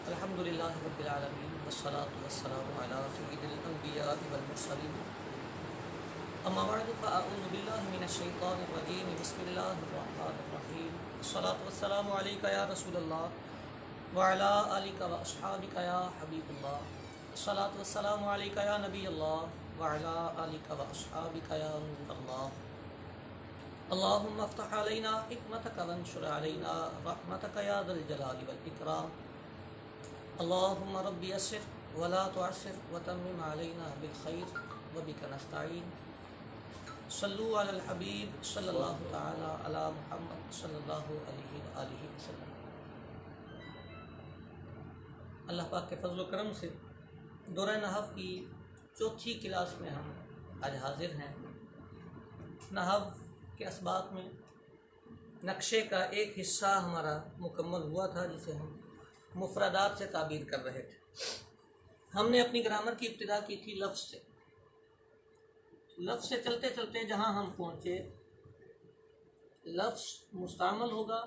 अल्हम्दुलिल्लाहि रब्बिल आलमीन वस्सलातु वस्सलामु अला सय्यिदिल अंबियाइ वल मुरसलीन अम्मा बअद फ़अऊज़ु बिल्लाहि मिनश शैतानिर रजीम बिस्मिल्लाहिर रहमानिर रहीम अस्सलातु वस्सलामु अलैका या रसूलल्लाह व अला आलिका व अस्हाबिका या हबीबल्लाह अस्सलातु वस्सलामु अलैका या नबियल्लाह व अला आलिका व अस्हाबिका या नूरल्लाह अल्लाहुम्मा अफ्तह अलैना हिकमतक वंशुर अलैना रहमतक या ज़ल जलाली वल इकराम अल्लाहुम्मा रब्बी यस्सिर वला तुअस्सिर वतम्मिम अलैना बिल खैर व बिका नस्तईन सल्लु अलल हबीब सल्लल्लाहु तआला अला मुहम्मद सल्लल्लाहु अलैहि व आलिहि वसल्लम। अल्लाह पाक के फजल व करम से दौरा नहव की चौथी क्लास में हम आज हाजिर हैं। नहव के असबाब में नक्शे का एक हिस्सा हमारा मुकम्मल हुआ था जिसे हम मुफरदात से ताबीर कर रहे थे। हमने अपनी ग्रामर की इब्तिदा की थी लफ्ज़ से। लफ्ज़ से चलते चलते जहाँ हम पहुँचे, लफ्ज़ मुस्तामल होगा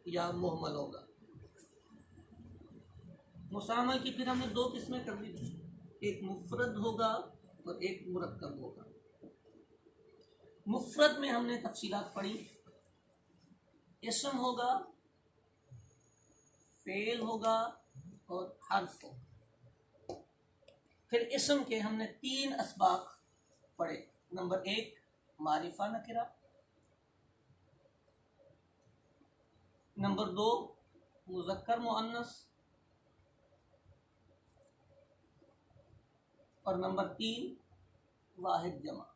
या मुहमल होगा। मुस्तामल की फिर हमने दो किस्में कर दी थी, एक मुफरद होगा और एक मुरक्कब होगा। मुफरद में हमने तफसीलात पढ़ी, इसम होगा, फेल होगा और हर्फ होगा। फिर इसम के हमने तीन असबाक पढ़े। नंबर एक मारिफा नकिरा, नंबर दो मुज़क्कर मुअन्नस और नंबर तीन वाहिद जमा।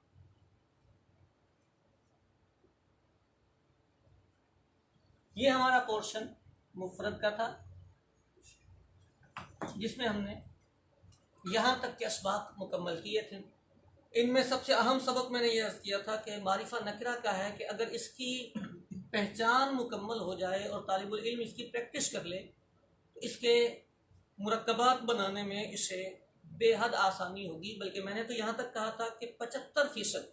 ये हमारा पोर्शन मुफरद का था जिसमें हमने यहाँ तक के असबाक मुकम्मल किए थे। इनमें सबसे अहम सबक मैंने यह अर्ज़ किया था कि मारिफा नकरा का है कि अगर इसकी पहचान मुकम्मल हो जाए और तालिबुल इल्म इसकी प्रैक्टिस कर ले तो इसके मुरक्कबात बनाने में इसे बेहद आसानी होगी। बल्कि मैंने तो यहाँ तक कहा था कि 75%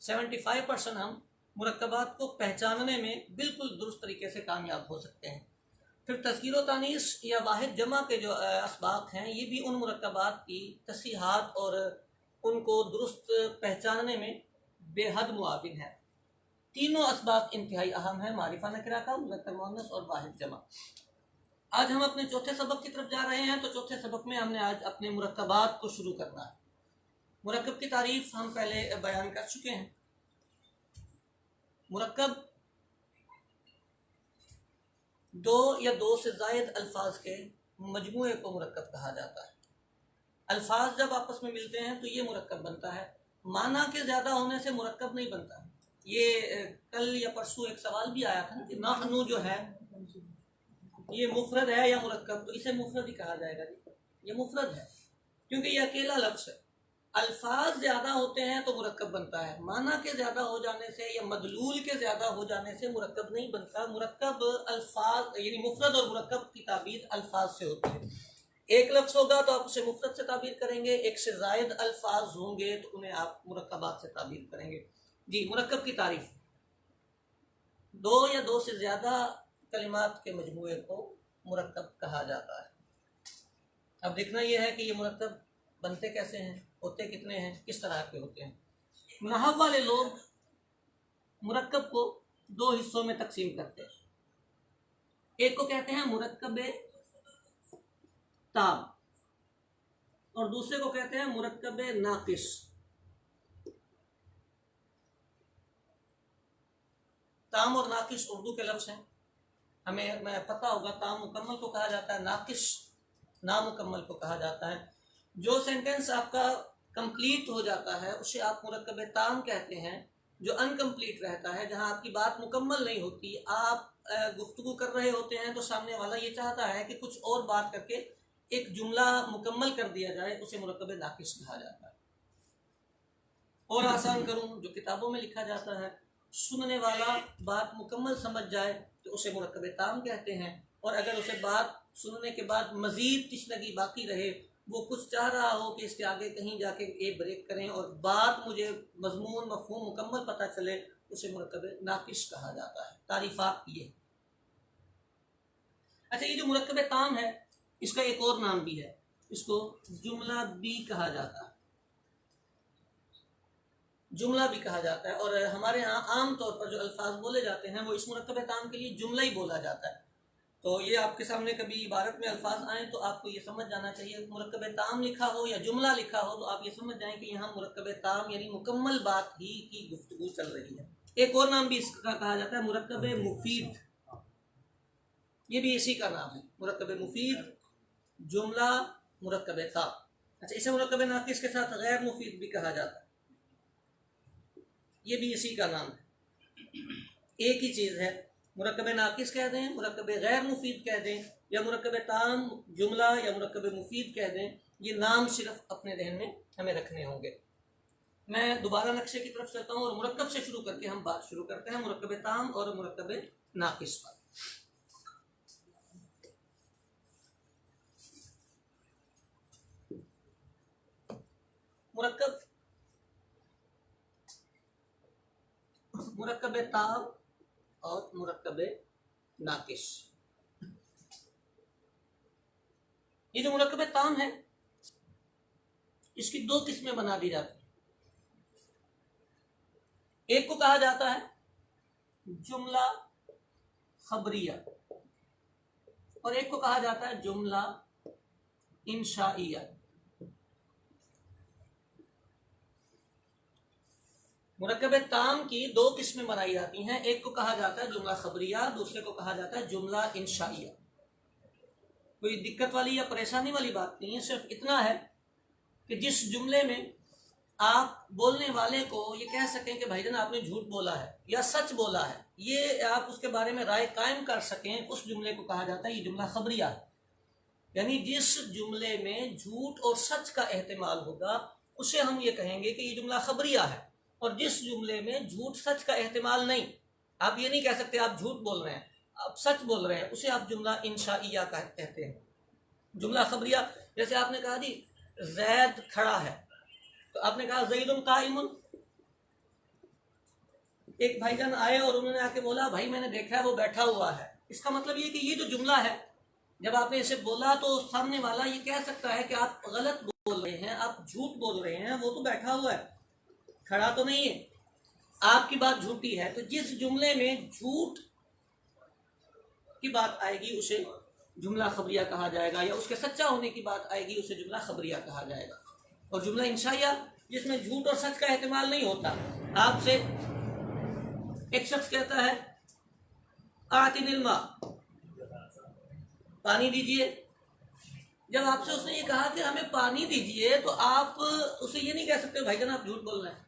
75% हम मुरक्कबात को पहचानने में बिल्कुल दुरुस्त तरीके से कामयाब हो सकते हैं। फिर तस्गीर व तानीस या वाहिद जमा के जो असबाक हैं, ये भी उन मुरक्कबात की तसीहात और उनको दुरुस्त पहचानने में बेहद मुआविन है। तीनों असबाक इंतहाई अहम है, मारिफा नकरा का, मुज़क्कर मुअन्नस और वाहिद जमा। आज हम अपने चौथे सबक की तरफ जा रहे हैं। तो चौथे सबक में हमने आज अपने मुरक्कबात को शुरू करना है। मुरक्कब की तारीफ हम पहले बयान कर चुके हैं। मुरक्कब दो या दो से ज़ायद अल्फाज के मजमूए को मुरक्कब कहा जाता है। अल्फाज जब आपस में मिलते हैं तो ये मुरक्कब बनता है। माना के ज़्यादा होने से मुरक्कब नहीं बनता। ये कल या परसों एक सवाल भी आया था कि नाहनु जो है ये मुफरद है या मुरक्कब, तो इसे मुफरद ही कहा जाएगा। ये मुफरद है क्योंकि ये अकेला लफ्ज़ है। अल्फाज ज़्यादा होते हैं तो मुरक्कब बनता है। माना के ज़्यादा हो जाने से या मदलूल के ज़्यादा हो जाने से मुरक्कब नहीं बनता। मुरक्कब अल्फाज यानी मुफरद और मुरक्कब की ताबीर अल्फाज से होती है। एक लफ्ज़ होगा तो आप उसे मुफरद से ताबीर करेंगे, एक से ज़ायद अल्फाज होंगे तो उन्हें आप मुरक्कबात से ताबीर करेंगे। जी, मुरक्कब की तारीफ, दो या दो से ज़्यादा कलिमात के मजमूए को मुरक्कब कहा जाता है। अब देखना यह है कि ये मुरक्कब बनते कैसे हैं, होते कितने हैं, किस तरह के होते हैं। नहव वाले लोग मुरक्कब को दो हिस्सों में तकसीम करते हैं। एक को कहते हैं मुरक्कब ताम और दूसरे को कहते हैं मुरक्कब नाकिस। ताम और नाकिस उर्दू के लफ्ज़ हैं, हमें पता होगा। ताम मुकम्मल को कहा जाता है, नाकिस नामुकम्मल को कहा जाता है। जो सेंटेंस आपका कंप्लीट हो जाता है उसे आप मुरक्कब ताम कहते हैं। जो अनकम्प्लीट रहता है, जहां आपकी बात मुकम्मल नहीं होती, आप गुफ्तगू कर रहे होते हैं तो सामने वाला ये चाहता है कि कुछ और बात करके एक जुमला मुकम्मल कर दिया जाए, उसे मुरक्कब नाकिस कहा जाता है। और आसान करूं, जो किताबों में लिखा जाता है, सुनने वाला बात मुकम्मल समझ जाए तो उसे मुरक्कब ताम कहते हैं। और अगर उसे बात सुनने के बाद मज़ीद तिश्नगी बाकी रहे, वो कुछ चाह रहा हो कि इसके आगे कहीं जाके एक ब्रेक करें और बात मुझे मजमून मफहूम मुकम्मल पता चले, उसे मुरक्कब नाकिश कहा जाता है। तारीफात ये। अच्छा, ये जो मुरक्कब ताम है इसका एक और नाम भी है, इसको जुमला भी कहा जाता है, जुमला भी कहा जाता है। और हमारे यहाँ आम तौर पर जो अल्फाज बोले जाते हैं वो इस मुरक्कब ताम के लिए जुमला ही बोला जाता है। तो ये आपके सामने कभी इबारत में अल्फाज आए तो आपको ये समझ जाना चाहिए, मुरक्कब ताम लिखा हो या जुमला लिखा हो तो आप ये समझ जाएं कि यहाँ मुरक्कब ताम यानी मुकम्मल बात ही की गुफ्तगू चल रही है। एक और नाम भी इसका कहा जाता है मुरक्कब मुफीद, ये भी इसी का नाम है, मुरक्कब मुफीद, जुमला, मुरक्कब ताम। अच्छा, इसे मुरक्कब नाकिस के साथ गैर मुफीद भी कहा जाता है, ये भी इसी का नाम है, एक ही चीज़ है। मुरक्कब नाकिस कह दें, मुरक्कब गैर मुफीद कह दें, या मुरक्कब ताम जुमला या मुरक्कब मुफीद कह दें, ये नाम सिर्फ अपने जहन में हमें रखने होंगे। मैं दोबारा नक्शे की तरफ चलता हूँ और मुरक्कब से शुरू करके हम बात शुरू करते हैं, मुरक्कब ताम और मुरक्कब नाकिस पर। मुरक्कब ताम और मुरक्कब नाकिस, ये जो मुरक्कब ताम है इसकी दो किस्में बना दी जाती हैं। एक को कहा जाता है जुमला खबरिया और एक को कहा जाता है जुमला इंशाइया। मुरक्कब ताम की दो किस्में बनाई जाती हैं, एक को कहा जाता है जुमला खबरिया, दूसरे को कहा जाता है जुमला इंशाइया। कोई दिक्कत वाली या परेशानी वाली बात नहीं है, सिर्फ इतना है कि जिस जुमले में आप बोलने वाले को ये कह सकें कि भाईजान आपने झूठ बोला है या सच बोला है, ये आप उसके बारे में राय कायम कर सकें, उस जुमले को कहा जाता है ये जुमला खबरिया है। यानी जिस जुमले में झूठ और सच का एहतिमाल होगा उसे हम ये कहेंगे कि ये जुमला खबरिया है, और जिस जुमले में झूठ सच का एहतिमाल नहीं, आप ये नहीं कह सकते आप झूठ बोल रहे हैं, आप सच बोल रहे हैं, उसे आप जुमला इंशाइया कहते हैं। जुमला खबरिया, जैसे आपने कहा जी जैद खड़ा है, तो आपने कहा ज़ैदुन काइमुन। एक भाईजान आए और उन्होंने आके बोला भाई मैंने देखा है वो बैठा हुआ है। इसका मतलब ये कि ये जो जुमला है, जब आपने इसे बोला तो सामने वाला ये कह सकता है कि आप गलत बोल रहे हैं, आप झूठ बोल रहे हैं, वो तो बैठा हुआ है, खड़ा तो नहीं है, आपकी बात झूठी है। तो जिस जुमले में झूठ की बात आएगी उसे जुमला खबरिया कहा जाएगा, या उसके सच्चा होने की बात आएगी उसे जुमला खबरिया कहा जाएगा। और जुमला इंशाइया जिसमें झूठ और सच का एहतिमाल नहीं होता, आपसे एक शख्स कहता है आतिनिल मा, पानी दीजिए। जब आपसे उसने ये कहा कि हमें पानी दीजिए, तो आप उसे ये नहीं कह सकते भाईजान आप झूठ बोल रहे हैं,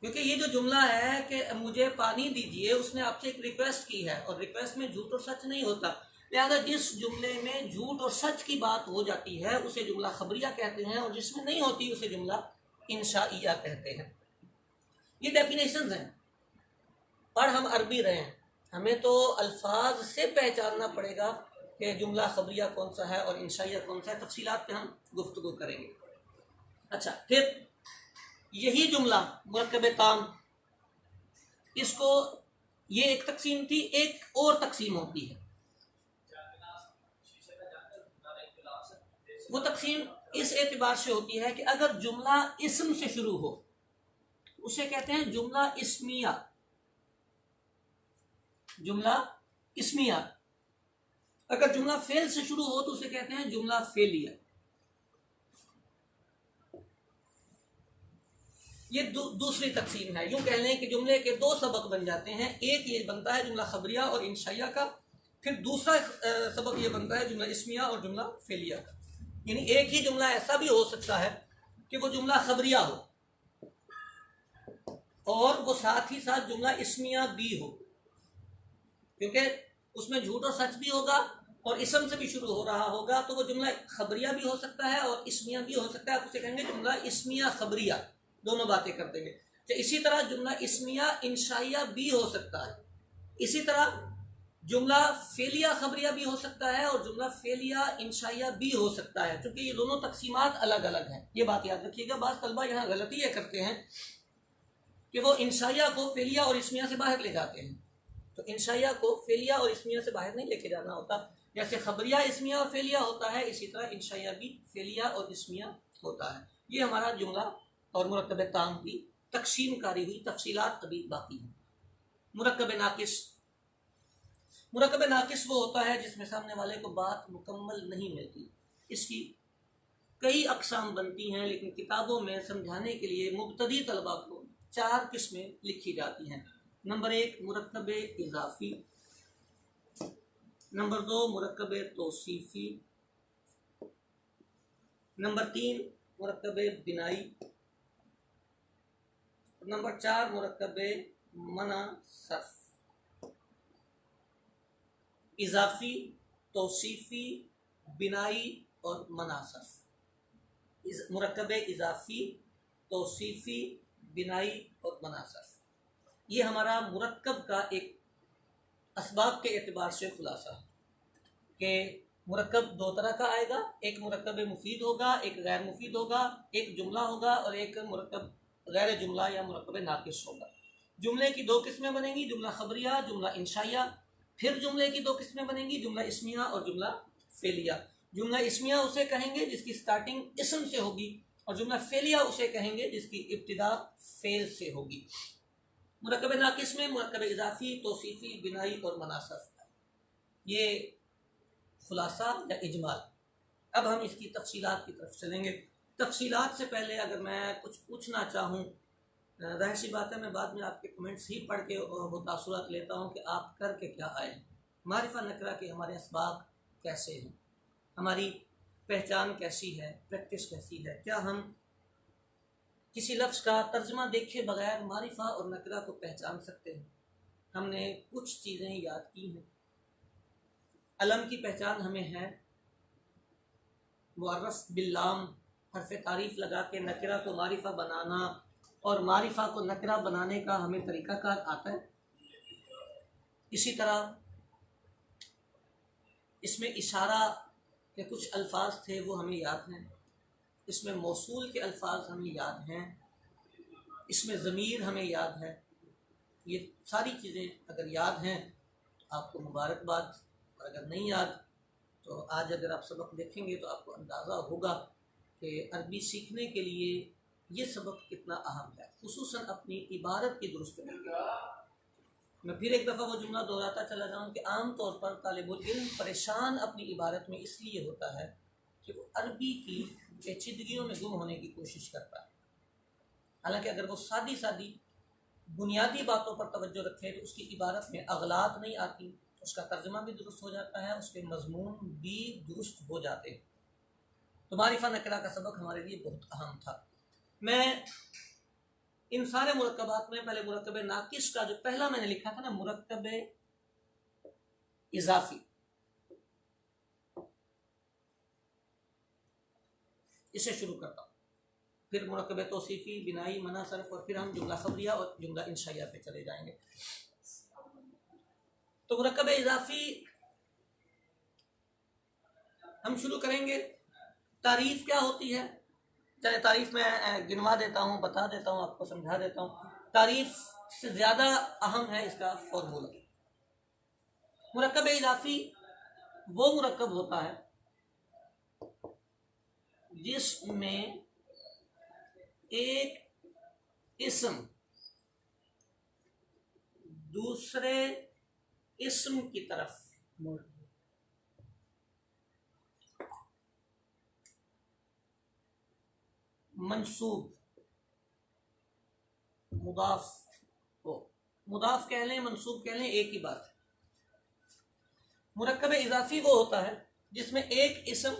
क्योंकि ये जो जुमला है कि मुझे पानी दीजिए, उसने आपसे एक रिक्वेस्ट की है और रिक्वेस्ट में झूठ और सच नहीं होता। लिहाजा जिस जुमले में झूठ और सच की बात हो जाती है उसे जुमला खबरिया कहते हैं, और जिसमें नहीं होती उसे जुमला इंशाइया कहते हैं। ये डेफिनेशंस हैं। पढ़ हम अरबी रहे हैं, हमें तो अल्फाज से पहचानना पड़ेगा कि जुमला खबरिया कौन सा है और इंशाइया कौन सा है। तफसीलात पे हम गुफ्तगू करेंगे। अच्छा, फिर यही जुमला मुरक्कब ताम, इसको ये एक तकसीम थी, एक और तकसीम होती है। वो तकसीम इस एतबार से होती है कि अगर जुमला इस्म से शुरू हो उसे कहते हैं जुमला इस्मिया, जुमला इस्मिया। अगर जुमला फेल से शुरू हो तो उसे कहते हैं जुमला फेलिया। ये दूसरी तकसीम है। यूं कह लें कि जुमले के दो सबक बन जाते हैं, एक ये बनता है जुमला खबरिया और इंशाइया का, फिर दूसरा सबक ये बनता है जुमला इस्मिया और जुमला फेलिया का। यानी एक ही जुमला ऐसा भी हो सकता है कि वो जुमला खबरिया हो और वो साथ ही साथ जुमला इस्मिया भी हो, क्योंकि उसमें झूठ और सच भी होगा और इसम से भी शुरू हो रहा होगा, तो वो जुमला खबरिया भी हो सकता है और इस्मिया भी हो सकता है। आप उसे कहेंगे जुमला इस्मिया खबरिया, दोनों बातें कर देंगे। तो इसी तरह जुमला इस्मिया इंशाइया भी हो सकता है। इसी तरह जुमला फेलिया खबरिया भी हो सकता है और जुमला फेलिया इंशाइया भी हो सकता है, क्योंकि ये दोनों तकसीमात अलग अलग हैं। ये बात याद रखिएगा। बाज़ तलबा यहाँ गलती ये करते हैं कि वो इंशाइया को फेलिया और इस्मिया से बाहर ले जाते हैं। तो इंशाइया को फेलिया और इसमिया से बाहर नहीं लेके जाना होता। जैसे खबरिया इसमिया और फेलिया होता है, इसी तरह इंशाइया भी फेलिया और इसमिया होता है। ये हमारा जुमला और मुरक्कब ताम की तकसीमकारी हुई, तफसीलात अभी बाकी है। मुरक्कब नाकिस, मुरक्कब नाकिस वो होता है जिसमें सामने वाले को बात मुकम्मल नहीं मिलती। इसकी कई अक़साम बनती हैं, लेकिन किताबों में समझाने के लिए मुब्तदी तलबा को 4 किस्में लिखी जाती हैं। नंबर 1 मुरक्कब इज़ाफ़ी, नंबर 2 मुरक्कब तौसीफ़ी, नंबर 3 मुरक्कब बिनाई, नंबर 4 मुरक्कब मना सर्फ। इज़ाफ़ी, तौसीफ़ी, बिनाई और मना सर्फ। मुरक्कब इज़ाफ़ी, तौसीफ़ी, बिनाई और मना सर्फ, ये हमारा मुरक्कब का एक असबाब के एतबार से खुलासा है कि मुरक्कब 2 तरह का आएगा। एक मुरक्कब मुफीद होगा, एक गैर मुफीद होगा, एक जुमला होगा और एक मुरक्कब गैर जुमला या मुरक्कब नाकिस होगा। जुमले की 2 किस्में बनेंगी, जुमला खबरिया, जुमला इंशाइया। फिर जुमले की 2 किस्में बनेंगी, जुमला इस्मिया और जुमला फेलिया। जुमला इस्मिया उसे कहेंगे जिसकी स्टार्टिंग इसम से होगी, और जुमला फेलिया उसे कहेंगे जिसकी इब्तिदा फेल से होगी। मुरक्कब नाकिस में मुरक्कब इज़ाफ़ी, तौसीफ़ी, बिनाई और मनासफ, ये खुलासा या इजमाल। अब हम इसकी तफसीलात की तरफ चलेंगे। तफसीलात से पहले अगर मैं कुछ पूछना चाहूँ, जाहिर सी बात है मैं बाद में आपके कमेंट्स ही पढ़ के वो तासुरात लेता हूँ कि आप करके क्या आए, मारिफा नकरा के हमारे असबाब कैसे हैं, हमारी पहचान कैसी है, प्रैक्टिस कैसी है, क्या हम किसी लफ्ज़ का तर्जमा देखे बगैर मारिफा और नकरा को पहचान सकते हैं। हमने कुछ चीज़ें याद की हैं। अलम की पहचान हमें है, मुअर्रफ बिल्लाम, हर्फ तारीफ़ लगा के नकरा को मारिफा बनाना और मारिफा को नकरा बनाने का हमें तरीक़ाकार आता है। इसी तरह इसमें इशारा के कुछ अल्फाज थे वो हमें याद हैं, इसमें मौसूल के अल्फाज हमें याद हैं, इसमें ज़मीर हमें याद है। ये सारी चीज़ें अगर याद हैं तो आपको मुबारकबाद, और अगर नहीं याद तो आज अगर आप सबक देखेंगे तो आपको अंदाज़ा होगा कि अरबी सीखने के लिए ये सबक कितना अहम है, खुसूसन अपनी इबारत की दुरुस्त करके। मैं फिर एक दफ़ा वो जुमला दोहराता चला जाऊँ कि आम तौर पर तालिबुल इल्म परेशान अपनी इबारत में इसलिए होता है कि वो अरबी की पेचीदगियों में गुम होने की कोशिश करता है। हालांकि अगर वो सादी सादी बुनियादी बातों पर तवज्जो रखे तो उसकी इबारत में अगलात नहीं आती, उसका तर्जमा भी दुरुस्त हो जाता है, उसके मजमून भी दुरुस्त हो जाते हैं। तो मारिफा नकरा का सबक हमारे लिए बहुत अहम था। मैं इन सारे मुरक्कबात में पहले मुरक्कब नाकिस का जो पहला मैंने लिखा था ना, मुरक्कब इज़ाफ़ी, इसे शुरू करता हूँ, फिर मुरक्कब तौसीफ़ी, बिनाई, मना सर्फ, और फिर हम जुमला खबरिया और जुमला इंशाइया पे चले जाएंगे। तो मुरक्कब इज़ाफ़ी हम शुरू करेंगे। तारीफ़ क्या होती है, चले तारीफ़ में गिनवा देता हूँ, बता देता हूँ, आपको समझा देता हूँ। तारीफ़ से ज़्यादा अहम है इसका फॉर्मूला। मुरक्कब इज़ाफ़ी वो मुरक्कब होता है जिसमें एक इस्म दूसरे इस्म की तरफ मंसूब, मुदाफ हो, मुदाफ कह लें, मंसूब कह लें, एक ही बात है। मुरक्कब इज़ाफ़ी वो होता है जिसमें एक इस्म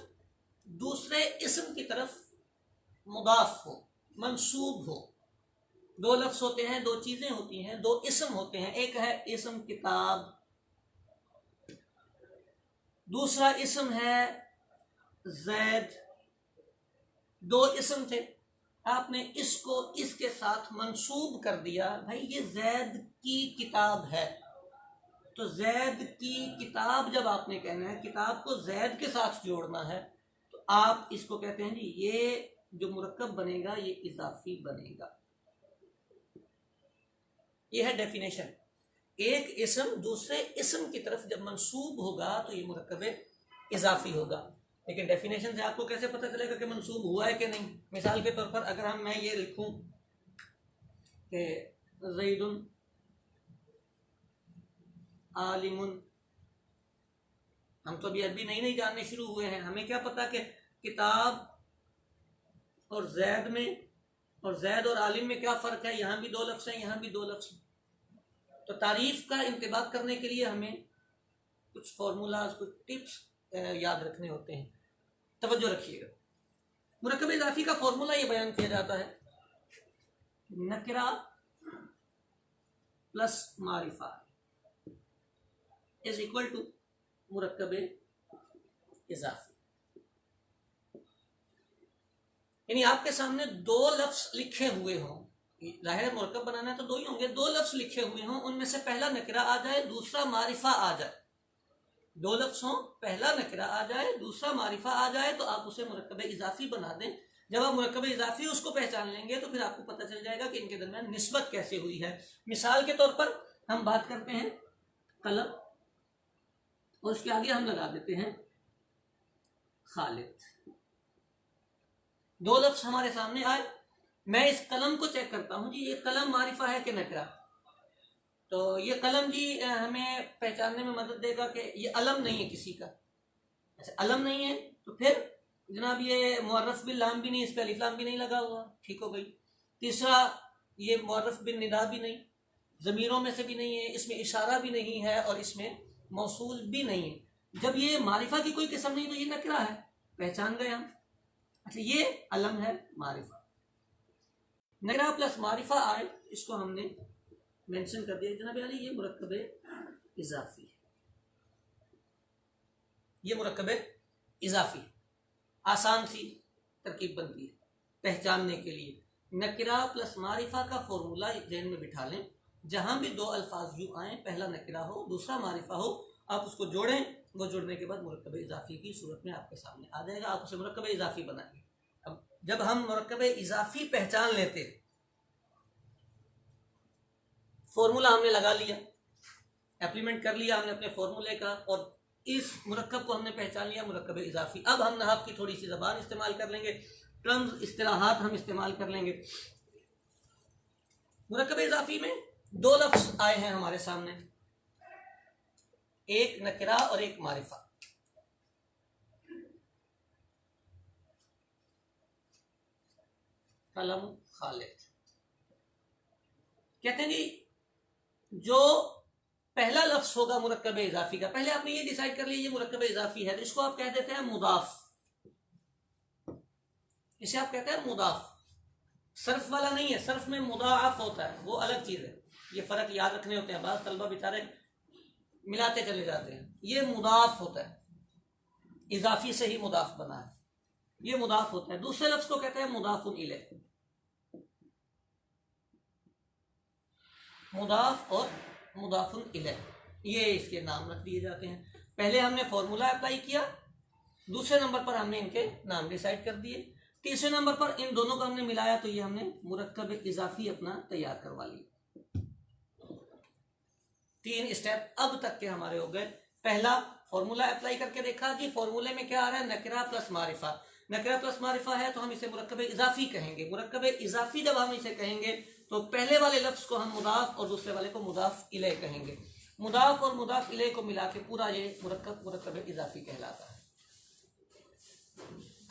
दूसरे इस्म की तरफ मुदाफ हो, मंसूब हो। 2 लफ्ज़ होते हैं, 2 चीज़ें होती हैं, 2 इस्म होते हैं। एक है इस्म किताब, दूसरा इस्म है ज़ैद। 2 इस्म थे, आपने इसको इसके साथ मंसूब कर दिया, भाई ये ज़ैद की किताब है। तो ज़ैद की किताब जब आपने कहना है, किताब को ज़ैद के साथ जोड़ना है, तो आप इसको कहते हैं जी ये जो मुरक्कब बनेगा ये इज़ाफ़ी बनेगा। ये है डेफिनेशन। एक इसम दूसरे इसम की तरफ जब मंसूब होगा तो ये मुरक्कब इजाफी होगा। लेकिन डेफिनेशन से आपको कैसे पता चलेगा कि मंसूब हुआ है कि नहीं? मिसाल के तौर पर अगर मैं ये लिखूं कि ज़ैदुन आलिमुन, हम तो अभी अरबी नहीं जानने शुरू हुए हैं, हमें क्या पता कि किताब और जैद में और जैद और आलिम में क्या फ़र्क है। यहाँ भी दो लफ्ज़ हैं, यहाँ भी दो लफ्ज़ हैं। तो तारीफ़ का इंतबाक करने के लिए हमें कुछ फार्मूलाज, कुछ टिप्स याद रखने होते हैं। तवज्जो रखिएगा। मुरक्कब इज़ाफ़ी का फार्मूला ये बयान किया जाता है, नकरा प्लस मारिफा इज इक्वल टू मुरक्कब इज़ाफ़ी। यानी आपके सामने दो लफ्ज़ लिखे हुए हों, ज़ाहिर मुरक्कब बनाना है तो दो ही होंगे, दो लफ्ज़ लिखे हुए हों, उनमें से पहला नकरा आ जाए, दूसरा मारिफा आ जाए। दो लफ्ज़ हों, पहला नकरा आ जाए, दूसरा मारिफा आ जाए, तो आप उसे मुरक्कब इज़ाफ़ी बना दें। जब आप मुरक्कब इज़ाफ़ी उसको पहचान लेंगे तो फिर आपको पता चल जाएगा कि इनके दरमियान निस्बत कैसे हुई है। मिसाल के तौर पर हम बात करते हैं कलम, और उसके आगे हम लगा देते हैं खालिद। दो लफ्ज़ हमारे सामने आए, मैं इस कलम को चेक करता हूं जी, ये कलम मारिफा है कि नकरा। तो ये कलम जी हमें पहचानने में मदद देगा कि ये अलम नहीं है किसी का। अच्छा, अलम नहीं है तो फिर जनाब ये मुअर्रफ बिल लाम भी नहीं, इस पर अलिफ लाम भी नहीं लगा हुआ, ठीक हो गई। तीसरा, ये मुअर्रफ बिल निदा भी नहीं, ज़मीरों में से भी नहीं है, इसमें इशारा भी नहीं है और इसमें मौसूल भी नहीं है। जब ये मारिफा की कोई किस्म नहीं तो ये नकरा है, पहचान गए हम। अच्छा, ये अलम है मारिफा। नकरा प्लस मारिफा आए, इसको हमने मेंशन कर दिया जनाब अली, ये मुरक्कब इज़ाफ़ी है, ये मुरक्कब इज़ाफ़ी। आसान सी तरकीब बनती है पहचानने के लिए। नकरा प्लस मारिफा का फॉर्मूला ज़हन में बिठा लें, जहां भी दो अल्फाज यूँ आए, पहला नकरा हो दूसरा मारिफा हो, आप उसको जोड़ें, वो जुड़ने के बाद मुरक्कब इज़ाफ़ी की सूरत में आपके सामने आ जाएगा, आप उसे मुरक्कब इज़ाफ़ी बनाएंगे। अब जब हम मुरक्कब इज़ाफ़ी पहचान लेते, फॉर्मूला हमने लगा लिया, एप्लीमेंट कर लिया हमने अपने फॉर्मूले का, और इस मुरक्कब को हमने पहचान लिया, मुरक्कब इज़ाफ़ी। अब हम नहव की थोड़ी सी ज़बान इस्तेमाल कर लेंगे, टर्म्स इस्तिलाहात हम इस्तेमाल कर लेंगे। मुरक्कब इज़ाफ़ी में दो लफ्ज़ आए हैं हमारे सामने, एक नकरा और एक मारिफा। कलम खालिद, कहते हैं जी जो पहला लफ्ज़ होगा मुरक्कब इज़ाफ़ी का, पहले आपने ये डिसाइड कर लिया ये मुरक्कब इज़ाफ़ी है, तो इसको आप कह देते हैं मुदाफ, इसे आप कहते हैं मुदाफ। सर्फ वाला नहीं है, सर्फ में मुदाफ होता है, वो अलग चीज़ है, ये फ़र्क याद रखने होते हैं, बाज़ तलबा बेचारे मिलाते चले जाते हैं। ये मुदाफ होता है, इज़ाफ़ी से ही मुदाफ बना है, ये मुदाफ होता है। दूसरे लफ्ज़ को कहते हैं मुदाफुन इलैह, मुदाफ और मुदाफुन इलैह, ये इसके नाम रख दिए जाते हैं। पहले हमने फॉर्मूला अप्लाई किया, दूसरे नंबर पर हमने इनके नाम डिसाइड कर दिए, तीसरे नंबर पर इन दोनों को हमने मिलाया तो ये हमने मुरक्कब इज़ाफ़ी अपना तैयार करवा लिया। तीन स्टेप अब तक के हमारे हो गए। पहला फॉर्मूला अप्लाई करके देखा जी, फॉर्मूले में क्या आ रहा है, नकरा प्लस मारिफा। नकरा प्लस मारिफा है तो हम इसे मुरक्कब इज़ाफ़ी कहेंगे। मुरक्कब इज़ाफ़ी जब हम इसे कहेंगे तो पहले वाले लफ्ज़ को हम मुदाफ और दूसरे वाले को मुदाफ इलैह कहेंगे। मुदाफ और मुदाफ इलैह को मिला के पूरा ये मुरक्कब इज़ाफ़ी कहलाता है।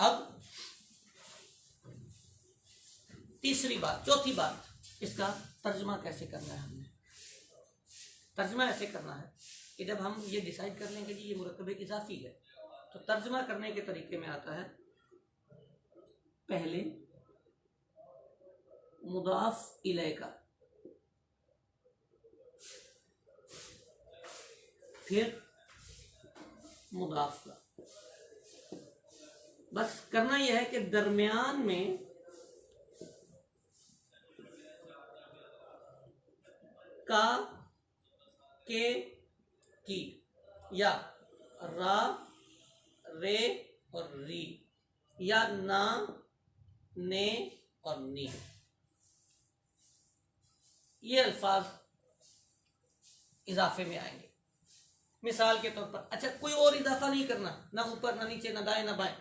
अब तीसरी बात, चौथी बात, इसका तर्जमा कैसे करना है। हमने तर्जमा ऐसे करना है कि जब हम ये डिसाइड कर लेंगे जी ये मुरक्कब इज़ाफ़ी है, तो तर्जमा करने के तरीके में आता है, पहले मुदाफ इलैह का, फिर मुदाफ का। बस करना यह है कि दरमियान में का, के, की, या रा, रे और री, या ना, ने और नी, ये अल्फाज इजाफे में आएंगे। मिसाल के तौर पर, अच्छा कोई और इजाफा नहीं करना, ना ऊपर ना नीचे ना दाएं ना बाएं।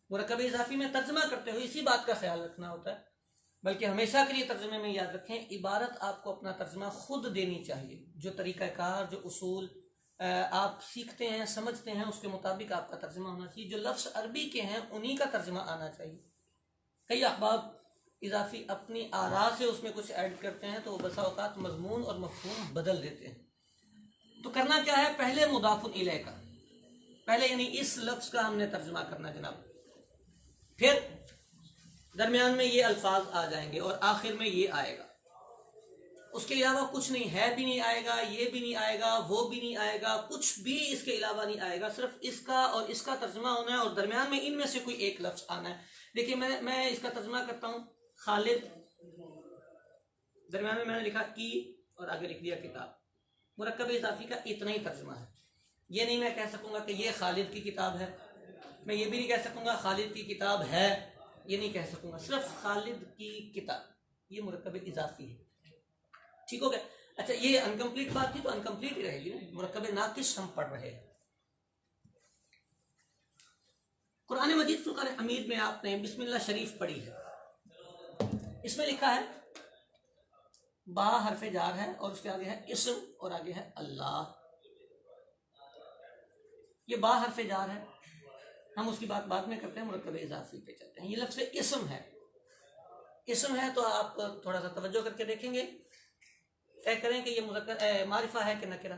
मुरक्कब इजाफी में तर्जमा करते हुए इसी बात का ख्याल रखना होता है। बल्कि हमेशा के लिए तर्जमे में याद रखें, इबारत आपको अपना तर्जमा खुद देनी चाहिए। जो तरीक़ाकार, जो उसूल आप सीखते हैं, समझते हैं, उसके मुताबिक आपका तर्जमा होना चाहिए। जो लफ्ज़ अरबी के हैं उन्हीं का तर्जमा आना चाहिए। कई अहबाब इजाफी अपनी आरा से उसमें कुछ ऐड करते हैं तो वो बसा औकात मजमून और मफहूम बदल देते हैं। तो करना क्या है, पहले मुदाफुन इलैह का, पहले यानी इस लफ्ज़ का हमने तर्जमा करना जनाब, फिर दरमियान में ये अल्फाज आ जाएंगे और आखिर में ये आएगा। उसके अलावा कुछ नहीं, है भी नहीं आएगा, ये भी नहीं आएगा, वो भी नहीं आएगा, कुछ भी इसके अलावा नहीं आएगा। सिर्फ इसका और इसका तर्जमा होना है और दरमियान में इनमें से कोई एक लफ्ज़ आना है। देखिए मैं इसका तर्जमा करता हूँ, खालिद, दरमियान में मैंने लिखा की और आगे लिख दिया किताब। मुरक्कब इजाफी का इतना ही तर्जमा है। ये नहीं मैं कह सकूंगा कि ये खालिद की किताब है, मैं ये भी नहीं कह सकूंगा खालिद की किताब है, ये नहीं कह सकूंगा, सिर्फ खालिद की किताब, ये मुरक्कब इजाफी है। ठीक हो गया। अच्छा ये अनकम्प्लीट बात थी तो अनकम्प्लीट ही रहेगी ना, मुरक्कब नाकिस हम पढ़ रहे हैं। कुरान मजीद फुरकान हमीद में आपने बिस्मिल्लाह शरीफ पढ़ी है। इसमें लिखा है बा हरफे जार है और उसके आगे है इस्म और आगे है अल्लाह। ये बा हरफे जार है, हम उसकी बात बाद में करते हैं, मुरक्कब इजाफी पे चलते हैं। ये लफ्ज़ इस्म है, इस्म है तो आप थोड़ा सा तवज्जो करके देखेंगे, तय करें कि ये मुज़क्कर मारिफा है कि नकिरा,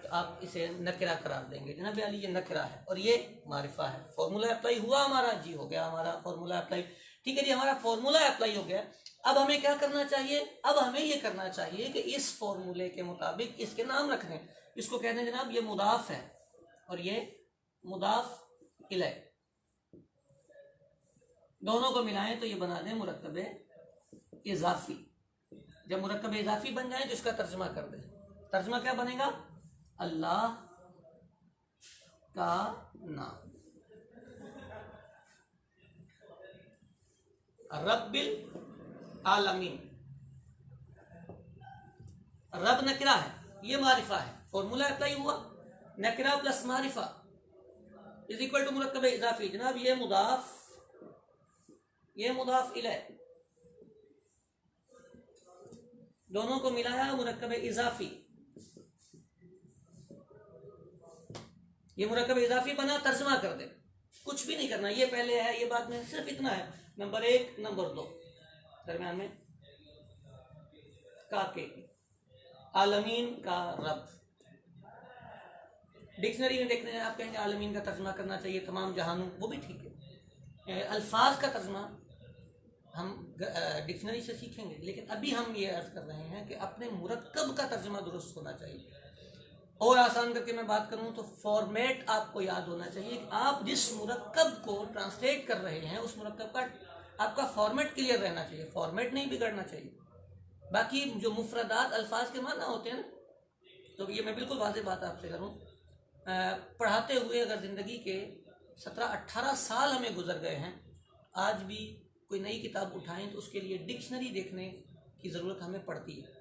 तो आप इसे नकिरा करार देंगे। जनाब अली ये नकिरा है और ये मारिफा है। फॉर्मूला अप्लाई हुआ हमारा, जी हो गया हमारा फॉर्मूला अप्लाई। ठीक है जी, हमारा फॉर्मूला अप्लाई हो गया। अब हमें क्या करना चाहिए, अब हमें ये करना चाहिए कि इस फॉर्मूले के मुताबिक इसके नाम रखने। इसको कहते हैं जनाब ये मुदाफ है और ये मुदाफ इलैह, दोनों को मिलाएं तो ये बना दें मुरक्कब इजाफी। जब मुरक्कब इजाफी बन जाए तो इसका तर्जमा कर दें। तर्जमा क्या बनेगा, अल्लाह का नाम, रब्बिल आलमीन। रब नकरा है, ये मारिफा है, फॉर्मूला अप्लाई हुआ, नकरा प्लस मारिफा इज इक्वल टू मुरक्कब इजाफी। जनाब ये मुदाफ इलैह, दोनों को मिलाया मुरक्कब इजाफी, ये मुरक्कब इजाफी बना। तर्जमा कर दे, कुछ भी नहीं करना, ये पहले है ये बाद में, सिर्फ इतना है, नंबर 1 नंबर 2 दरम्यान में का के आलमीन का रब। डिक्शनरी में देखते हैं आप कहेंगे आलमीन का तर्जमा करना चाहिए तमाम जहानों, वो भी ठीक है। अल्फाज का तर्जमा हम डिक्शनरी से सीखेंगे, लेकिन अभी हम ये अर्ज कर रहे हैं कि अपने मुरक्कब का तर्जमा दुरुस्त होना चाहिए। और आसान करके मैं बात करूं तो फॉर्मेट आपको याद होना चाहिए कि आप जिस मुरक्कब को ट्रांसलेट कर रहे हैं उस मुरक्कब का आपका फॉर्मेट क्लियर रहना चाहिए, फॉर्मेट नहीं बिगड़ना चाहिए। बाकी जो मुफरदात अल्फाज के माना होते हैं ना, तो ये मैं बिल्कुल वाज़ेह बात आपसे करूं, पढ़ाते हुए अगर ज़िंदगी के 17-18 साल हमें गुजर गए हैं, आज भी कोई नई किताब उठाएं तो उसके लिए डिक्शनरी देखने की ज़रूरत हमें पड़ती है।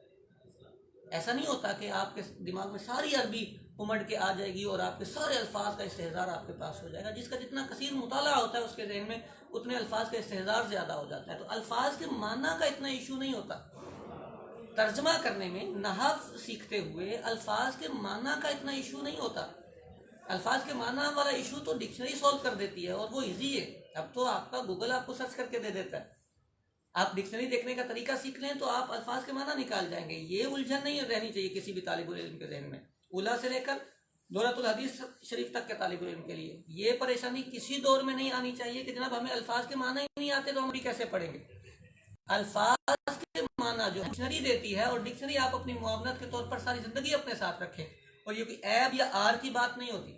ऐसा नहीं होता कि आपके दिमाग में सारी अरबी उमड़ के आ जाएगी और आपके सारे अल्फाज का इस्तेहज़ार आपके पास हो जाएगा। जिसका जितना कसीर मुताला होता है उसके ज़हन में उतने अल्फाज का इस्तेहज़ार ज़्यादा हो जाता है। तो अल्फाज के माना का इतना इशू नहीं होता। तर्जमा करने में, नहव सीखते हुए अल्फाज के माना का इतना इशू नहीं होता। अल्फाज के माना वाला इशू तो डिक्शनरी सॉल्व कर देती है और वो ईजी है। अब तो आपका गूगल आपको सर्च करके दे देता है, आप डिक्शनरी देखने का तरीका सीख लें तो आप अल्फाज के माना निकाल जाएंगे। ये उलझन नहीं रहनी चाहिए किसी भी तालिबुल इल्म के ज़हन में, उला से लेकर दौरतुल हदीस शरीफ तक के तालिबुल इल्म के लिए ये परेशानी किसी दौर में नहीं आनी चाहिए कि जनाब हमें अल्फाज के माना ही नहीं आते तो हम भी कैसे पढ़ेंगे। अल्फाज के माना जो डिक्शनरी देती है, और डिक्शनरी आप अपनी मुआवनत के तौर पर सारी जिंदगी अपने साथ रखें, और ये कोई ऐब या आर की बात नहीं होती।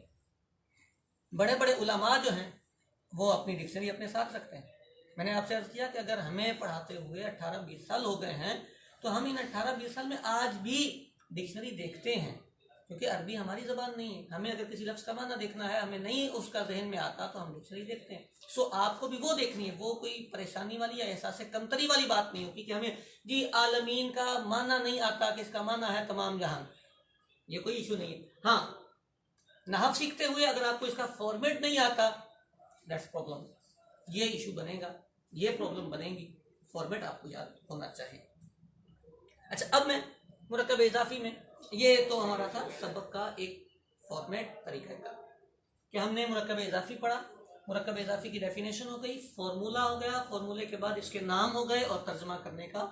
बड़े बड़े उलमा जो हैं वो अपनी डिक्शनरी अपने साथ रखते हैं। मैंने आपसे अर्ज किया कि अगर हमें पढ़ाते हुए 18-20 साल हो गए हैं तो हम इन 18-20 साल में आज भी डिक्शनरी देखते हैं, क्योंकि अरबी हमारी ज़बान नहीं है। हमें अगर किसी लफ्ज़ का माना देखना है, हमें नहीं उसका जहन में आता तो हम डिक्शनरी देखते हैं। सो आपको भी वो देखनी है, वो कोई परेशानी वाली या एहसास कमतरी वाली बात नहीं होगी कि हमें जी आलमीन का माना नहीं आता कि इसका माना है तमाम जहान। ये कोई इशू नहीं है। हाँ, नहव सीखते हुए अगर आपको इसका फॉर्मेट नहीं आता, दैट्स प्रॉब्लम, ये इशू बनेगा, ये प्रॉब्लम बनेगी। फॉर्मेट आपको याद होना चाहिए। अच्छा, अब मैं मुरक्कब इजाफी में, ये तो हमारा था सबक का एक फॉर्मेट तरीका का, कि हमने मुरक्कब इजाफी पढ़ा, मुरक्कब इजाफी की डेफिनेशन हो गई, फॉर्मूला हो गया, फॉर्मूले के बाद इसके नाम हो गए और तर्जमा करने का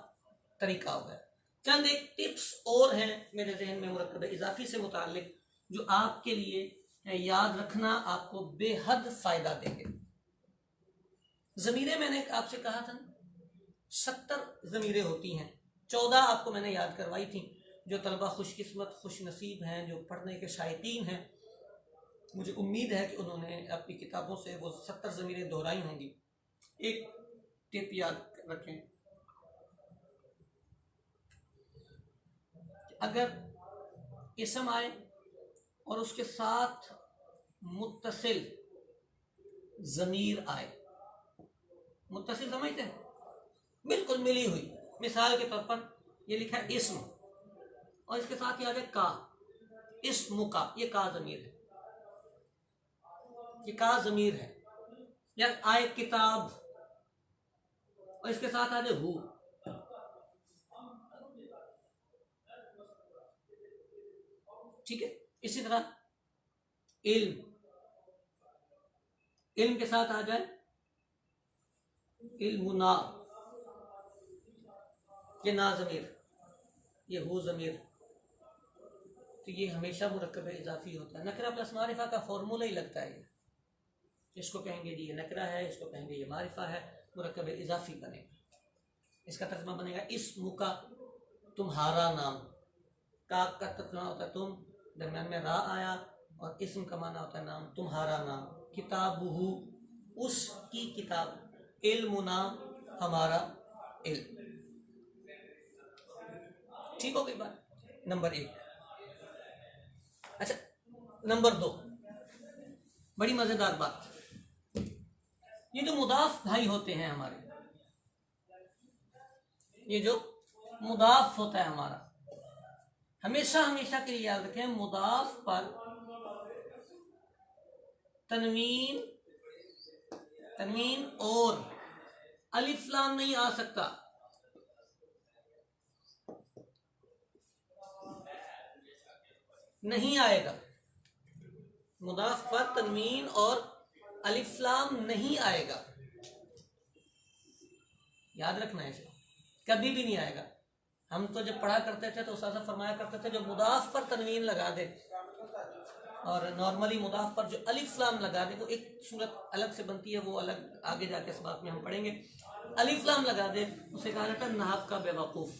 तरीका हो गया। चंद एक टिप्स और हैं मेरे जहन में मुरक्कब इजाफी से मुताल्लिक, जो आपके लिए याद रखना आपको बेहद फायदा देंगे। ज़मीरें मैंने आपसे कहा था 70 ज़मीरें होती हैं, 14 आपको मैंने याद करवाई थी। जो तलबा खुशकिस्मत खुश नसीब हैं, जो पढ़ने के शायकीन हैं, मुझे उम्मीद है कि उन्होंने अपनी किताबों से वो 70 ज़मीरें दोहराई होंगी। एक टिप याद रखें, अगर इसम आए और उसके साथ मुत्तसिल ज़मीर आए, मुत्तसिल समझते हैं, बिल्कुल मिली हुई, मिसाल के तौर पर ये लिखा है इस्म और इसके साथ ये आ जाए का, इस्म का, ये का ज़मीर है, ये का ज़मीर है। या आए किताब और इसके साथ आ जाए हु, ठीक है। इसी तरह इल्म, इल्म के साथ आ जाए इल्मुना, ये ना ज़मीर, ये हु ज़मीर, तो ये हमेशा मुरक्कब इजाफी होता है। नकरा प्लस मारिफा का फॉर्मूला ही लगता है। इसको कहेंगे जी ये नकरा है, इसको कहेंगे ये मारिफा है, मुरक्कब इजाफी बनेगा। इसका तर्जुमा बनेगा इस्म का, तुम्हारा नाम, का तर्जुमा होता है तुम, दरम्यान में रा आया, और इस्म का माना होता है नाम, तुम्हारा नाम। किताबुहु, उसकी किताब। इल्मुना, हमारा इल्म। ठीक हो गई बात, नंबर 1। अच्छा, नंबर 2, बड़ी मजेदार बात, ये जो मुदाफ भाई होते हैं हमारे, ये जो मुदाफ होता है हमारा, हमेशा हमेशा के लिए याद रखें, मुदाफ पर तनवीन, तनवीन और अलिफ लाम नहीं आ सकता। नहीं आएगा, मुदाफ पर तनवीन और अलिफ लाम नहीं आएगा, याद रखना है, कभी भी नहीं आएगा। हम तो जब पढ़ा करते थे तो उस्ताद फरमाया करते थे, जो मुदाफ पर तनवीन लगा दे और नॉर्मली मुदाफ पर जो अलिफ लाम लगा दे, वो एक सूरत अलग से बनती है, वो अलग आगे जाके इस बात में हम पढ़ेंगे। अलिफ लाम लगा दे, उसे कहा जाता है नहव का बेवकूफ,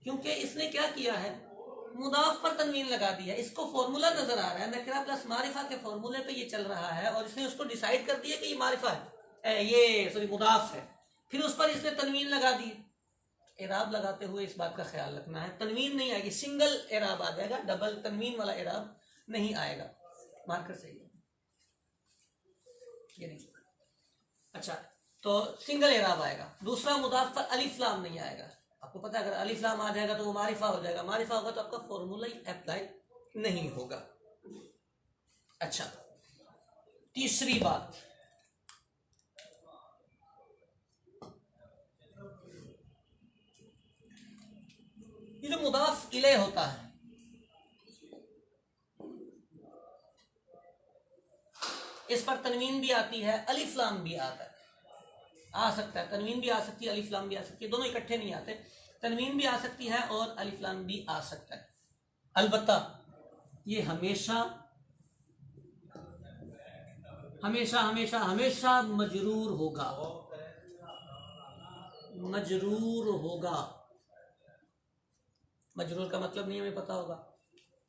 क्योंकि इसने क्या किया है, मुदाफ पर तनवीन लगा दिया। इसको फॉर्मूला नजर आ रहा है, नकरा प्लस मारिफा के फॉर्मूले पे ये चल रहा है, और इसने उसको डिसाइड कर दिया कि ये मारिफा है, ये सॉरी मुदाफ है, फिर उस पर इसने तनवीन लगा दी। एराब लगाते हुए इस बात का ख्याल रखना है, तनवीन नहीं आएगी, सिंगल एराब आ जाएगा, डबल तनवीन वाला एराब नहीं आएगा। मार्कर सही है, ये नहीं। अच्छा, तो सिंगल एराब आएगा। दूसरा, मुदाफ पर अलिफ लाम नहीं आएगा। आपको पता है अगर अलिफ लाम आ जाएगा तो वो मारिफा हो जाएगा, मारिफा होगा तो आपका फॉर्मूला ही अप्लाई नहीं होगा। अच्छा, तीसरी बात, ये जो मुदाफ इले होता है, इस पर तनवीन भी आती है, अलिफ लाम भी आता है, आ सकता है, तनवीन भी आ सकती है, अलिफ लाम भी आ सकती है, दोनों इकट्ठे नहीं आते, तनवीन भी आ सकती है और अलिफ लाम भी आ सकता है। अलबत्ता ये हमेशा हमेशा हमेशा हमेशा मजरूर होगा, मजरूर होगा। मजरूर का मतलब नहीं हमें पता होगा,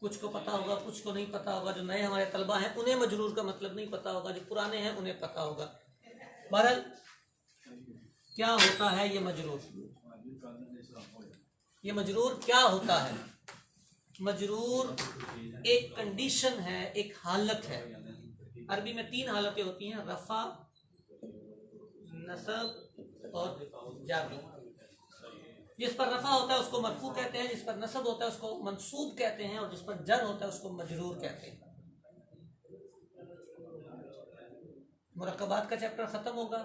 कुछ को पता होगा, कुछ को नहीं पता होगा। जो नए हमारे तलबा हैं उन्हें मजरूर का मतलब नहीं पता होगा, जो पुराने हैं उन्हें पता होगा। बहरहाल क्या होता है ये मजरूर, ये मजरूर क्या होता है? मजरूर एक कंडीशन है, एक हालत है। अरबी में 3 हालतें होती हैं, रफा, नसब और जारी। जिस पर रफा होता है उसको मरफू कहते हैं, जिस पर नसब होता है उसको मंसूब कहते हैं, और जिस पर जर होता है उसको मजरूर कहते हैं। मुरक्कबात का चैप्टर ख़त्म होगा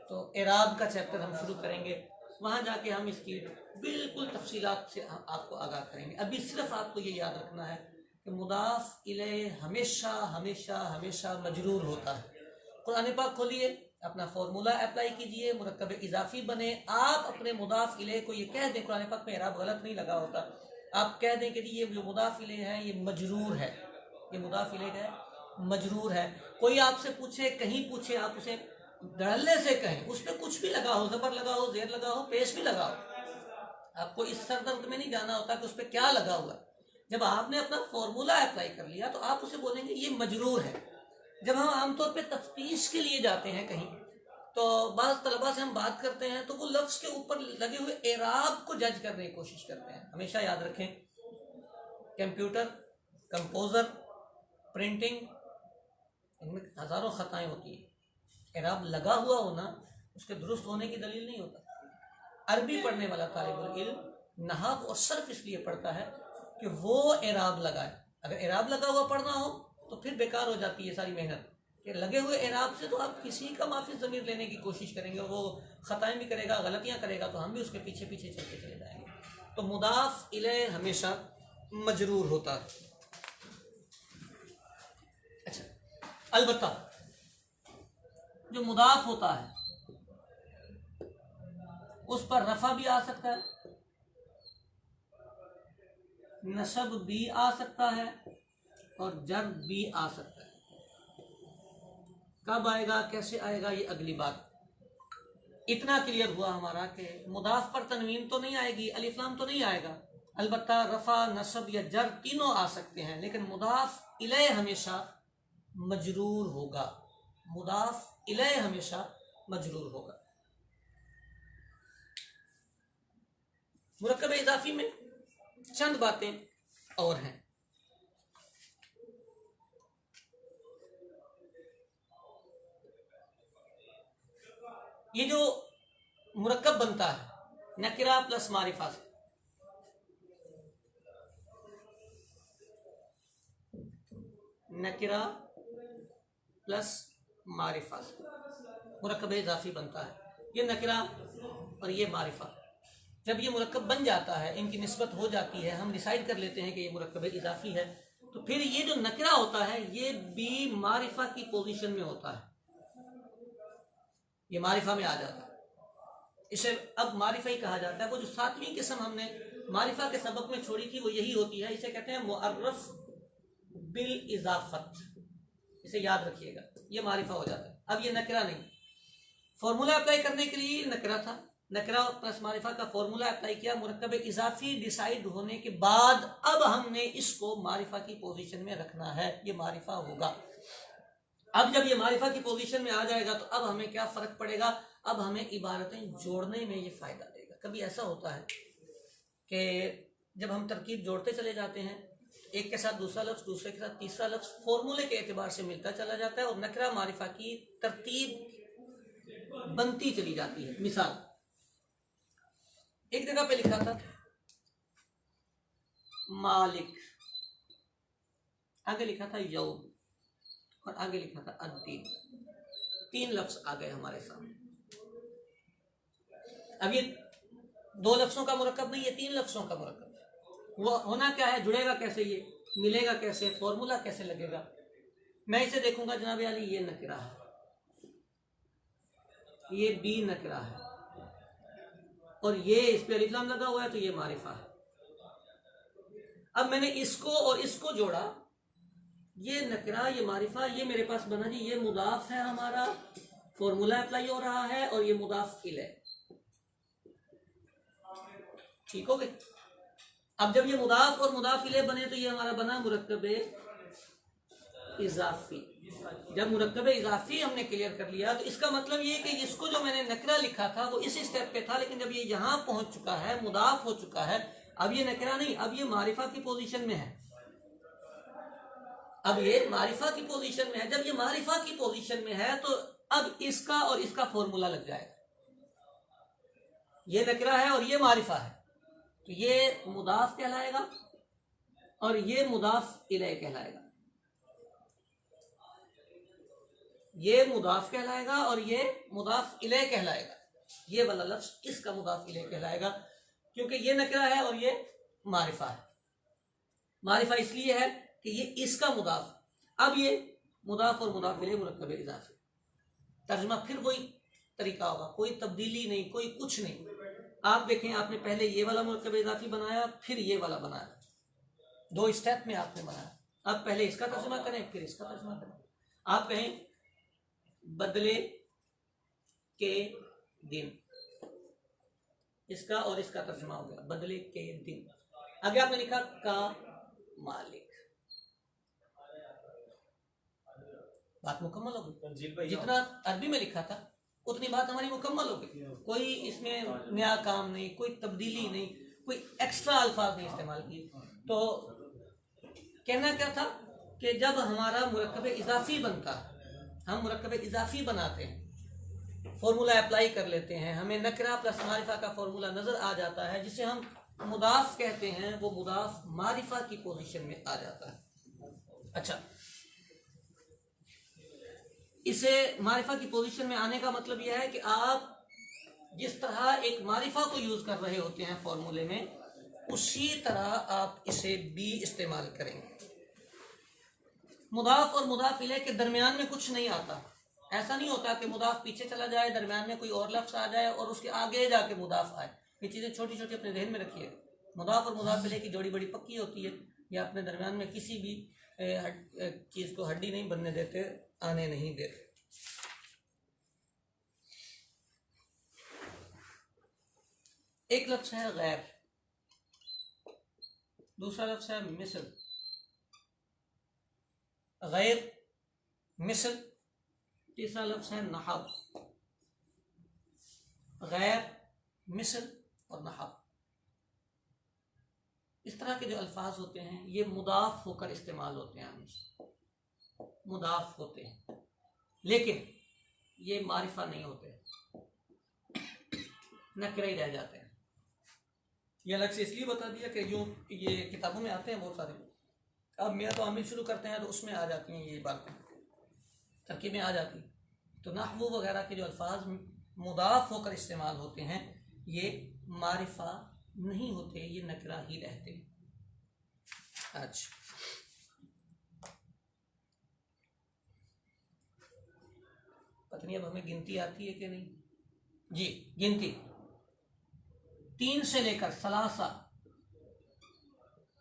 तो एराब का चैप्टर हम शुरू करेंगे, वहाँ जाके हम इसकी बिल्कुल तफसीलात से आपको आगाह करेंगे। अभी सिर्फ आपको ये याद रखना है कि मुदाफ इलैह हमेशा हमेशा हमेशा मजरूर होता है। कुरान पाक खोलिए, अपना फॉर्मूला अप्लाई कीजिए, मुरक्कब इजाफी बने। आप अपने मुदाफ इलैह को ये कह दें, कुरान पाक में एराब गलत नहीं लगा होता, आप कह दें कि ये जो मुदाफ इलैह है ये मजरूर है, ये मुदाफ इलैह है मजरूर है। कोई आपसे पूछे, कहीं पूछे, आप उसे धड़ल्ले से कहें, उस पर कुछ भी लगा हो, जबर लगा हो, जेर लगा हो, पेश भी लगा हो, आपको इस सरदर्द में नहीं जाना होता कि उस पर क्या लगा हुआ। जब आपने अपना फॉर्मूला अप्लाई कर लिया तो आप उसे बोलेंगे ये मजरूर है। जब हम आमतौर पे तफ्तीश के लिए जाते हैं कहीं, तो बाज़ तलबा से हम बात करते हैं तो वो लफ्ज़ के ऊपर लगे हुए एराब को जज करने की कोशिश करते हैं। हमेशा याद रखें, कंप्यूटर, कंपोज़र, प्रिंटिंग, इनमें हज़ारों ख़ताएँ होती हैं। एराब लगा हुआ होना उसके दुरुस्त होने की दलील नहीं होता। अरबी पढ़ने वाला तालिबुल इल्म नहव और सर्फ इसलिए पढ़ता है कि वो एराब लगाए। अगर एराब लगा हुआ पढ़ना हो तो फिर बेकार हो जाती है सारी मेहनत, कि लगे हुए एराब से तो आप किसी का माफी ज़मीर लेने की कोशिश करेंगे, और वो ख़ताएँ भी करेगा, गलतियाँ करेगा, तो हम भी उसके पीछे पीछे चलते चले जाएंगे। तो मुदाफ इलैह हमेशा मजरूर होता है। अच्छा, अलबत्ता जो मुदाफ होता है उस पर रफा भी आ सकता है, नसब भी आ सकता है, और जर भी आ सकता है। कब आएगा, कैसे आएगा, ये अगली बात। इतना क्लियर हुआ हमारा कि मुदाफ पर तनवीन तो नहीं आएगी, अलिफ लाम तो नहीं आएगा, अलबत्ता रफा, नसब या जर तीनों आ सकते हैं, लेकिन मुदाफ इलैह हमेशा मजरूर होगा। मुदाफ इलैह हमेशा मजरूर होगा। मुरक्कब इजाफी में चंद बातें और हैं। ये जो मुरक्कब बनता है नकिरा प्लस मारिफा से, नकिरा प्लस मारिफा से मुरक्कब इजाफी बनता है। ये नकिरा और ये मारिफा, जब ये मुरक्कब बन जाता है, इनकी निस्बत हो जाती है, हम डिसाइड कर लेते हैं कि ये मुरक्कब इजाफी है, तो फिर ये जो नकिरा होता है ये भी मारिफा की पोजीशन में होता है, ये मारिफा में आ जाता है। इसे अब मारिफा ही कहा जाता है। वो जो सातवीं किस्म हमने मारिफा के सबक में छोड़ी थी वो यही होती है, इसे कहते हैं मुअर्रफ बिल इजाफत। इसे याद रखिएगा, ये मारिफा हो जाता है। अब ये नकिरा नहीं, फॉर्मूला अप्लाई करने के लिए नकिरा था, नकिरा प्लस मारिफा का फॉर्मूला अप्लाई किया, मुरक्कब इजाफी डिसाइड होने के बाद अब हमने इसको मारिफा की पोजीशन में रखना है, ये मारिफा होगा। अब जब ये मारिफा की पोजीशन में आ जाएगा तो अब हमें क्या फर्क पड़ेगा, अब हमें इबारतें जोड़ने में ये फायदा देगा। कभी ऐसा होता है कि जब हम तरकीब जोड़ते चले जाते हैं, एक के साथ दूसरा लफ्ज, दूसरे के साथ तीसरा लफ्ज फॉर्मूले के एतबार से मिलता चला जाता है और नकरा मारिफा की तरतीब बनती चली जाती है। मिसाल, एक जगह पे लिखा था मालिक, आगे लिखा था यौम, और आगे लिखा था अद्दीन। तीन लफ्ज आ गए हमारे सामने। अब ये दो लफ्जों का मुरक्कब नहीं, ये तीन लफ्जों का मुरक्कब है। वो होना क्या है, जुड़ेगा कैसे, ये मिलेगा कैसे, फॉर्मूला कैसे लगेगा। मैं इसे देखूंगा जनाब अली, ये नकरा है, ये बी नकरा है, और ये इस पे अलिफ लाम लगा हुआ है तो ये मारिफा है। अब मैंने इसको और इसको जोड़ा, ये नकरा, ये मारिफा, ये मेरे पास बना जी, ये मुदाफ है हमारा, फॉर्मूला अप्लाई हो रहा है, और ये मुदाफ इलैह। ठीक हो गई। अब जब ये मुदाफ और मुदाफ इलैह बने तो ये हमारा बना मुरक्कब इजाफी। जब मुरक्कब इजाफी हमने क्लियर कर लिया तो इसका मतलब ये कि इसको जो मैंने नकरा लिखा था वो इस स्टेप पे था, लेकिन जब ये यहां पहुंच चुका है, मुदाफ हो चुका है, अब ये नकरा नहीं, अब ये मारिफा की पोजीशन में है। अब ये मारिफा की पोजीशन में है। जब ये मारिफा की पोजीशन में है तो अब इसका और इसका फॉर्मूला लग जाएगा। ये नकरा है और ये मारिफा है, तो ये मुदाफ कहलाएगा और ये मुदाफ इलैह कहलाएगा। ये मुदाफ कहलाएगा और ये मुदाफ इलैह कहलाएगा। ये वाला लफ्ज इसका मुदाफ इलैह कहलाएगा, क्योंकि ये नकरा है और ये मारिफा है। मारिफा इसलिए है कि ये इसका मुदाफ, अब ये मुदाफ और मुदाफ इलैह मुरक्कब इजाफी, तर्जमा फिर वही तरीका होगा, कोई तब्दीली नहीं, कोई कुछ नहीं। आप देखें, आपने पहले ये वाला मुरक्कब इजाफी बनाया, फिर ये वाला बनाया, 2 स्टेप में आपने बनाया। अब पहले इसका तर्जमा करें, फिर इसका तर्जमा करें। आप कहें बदले के दिन, इसका और इसका तर्जमा हो गया बदले के दिन। आगे आपने लिखा का मालिक, बात मुकम्मल हो गई। जितना अरबी में लिखा था उतनी बात हमारी मुकम्मल हो गई। कोई इसमें नया काम नहीं, कोई तब्दीली नहीं, कोई एक्स्ट्रा अल्फाज नहीं इस्तेमाल किए। तो कहना क्या था कि जब हमारा मुरक्कब इजाफी बनता, हम मुरक्कब इजाफी बनाते हैं, फॉर्मूला अप्लाई कर लेते हैं, हमें नकरा प्लस मारिफा का फॉर्मूला नजर आ जाता है, जिसे हम मुदाफ कहते हैं, वो मुदाफ मारिफा की पोजीशन में आ जाता है। अच्छा, इसे मारिफा की पोजीशन में आने का मतलब यह है कि आप जिस तरह एक मारिफा को यूज कर रहे होते हैं फॉर्मूले में, उसी तरह आप इसे भी इस्तेमाल करेंगे। मुदाफ और मुदाफ इलैह के दरमियान में कुछ नहीं आता। ऐसा नहीं होता कि मुदाफ पीछे चला जाए, दरमियान में कोई और लफ्ज आ जाए और उसके आगे जाके मुदाफ आए। ये चीज़ें छोटी छोटी अपने जहन में रखिए। मुदाफ और मुदाफ इलैह की जोड़ी बड़ी पक्की होती है, या अपने दरमियान में किसी भी चीज़ को हड्डी नहीं बनने देते, आने नहीं देते। एक लफ्ज है गैर, दूसरा लफ्ज है मिस्ल। गैर, मिस्ल, तीसरा लफ्ज है नहब। गैर, मिस्ल और नहब, इस तरह के जो अल्फाज होते हैं ये मुदाफ होकर इस्तेमाल होते हैं, हमेशा मुदाफ होते हैं, लेकिन ये मारिफा नहीं होते, नकरे ही रह जाते हैं। ये अलग से इसलिए बता दिया कि जो ये किताबों में आते हैं बहुत सारे, अब मेरा तो आमिल शुरू करते हैं तो उसमें आ जाती हैं ये बातें, तरकीबें आ जाती। तो नहवु वगैरह के जो अल्फाज मुदाफ होकर इस्तेमाल होते हैं ये मारिफा नहीं होते, ये नकरा ही रहते हैं। अच्छा, पता नहीं अब हमें गिनती आती है कि नहीं। जी, गिनती 3 से लेकर सलासा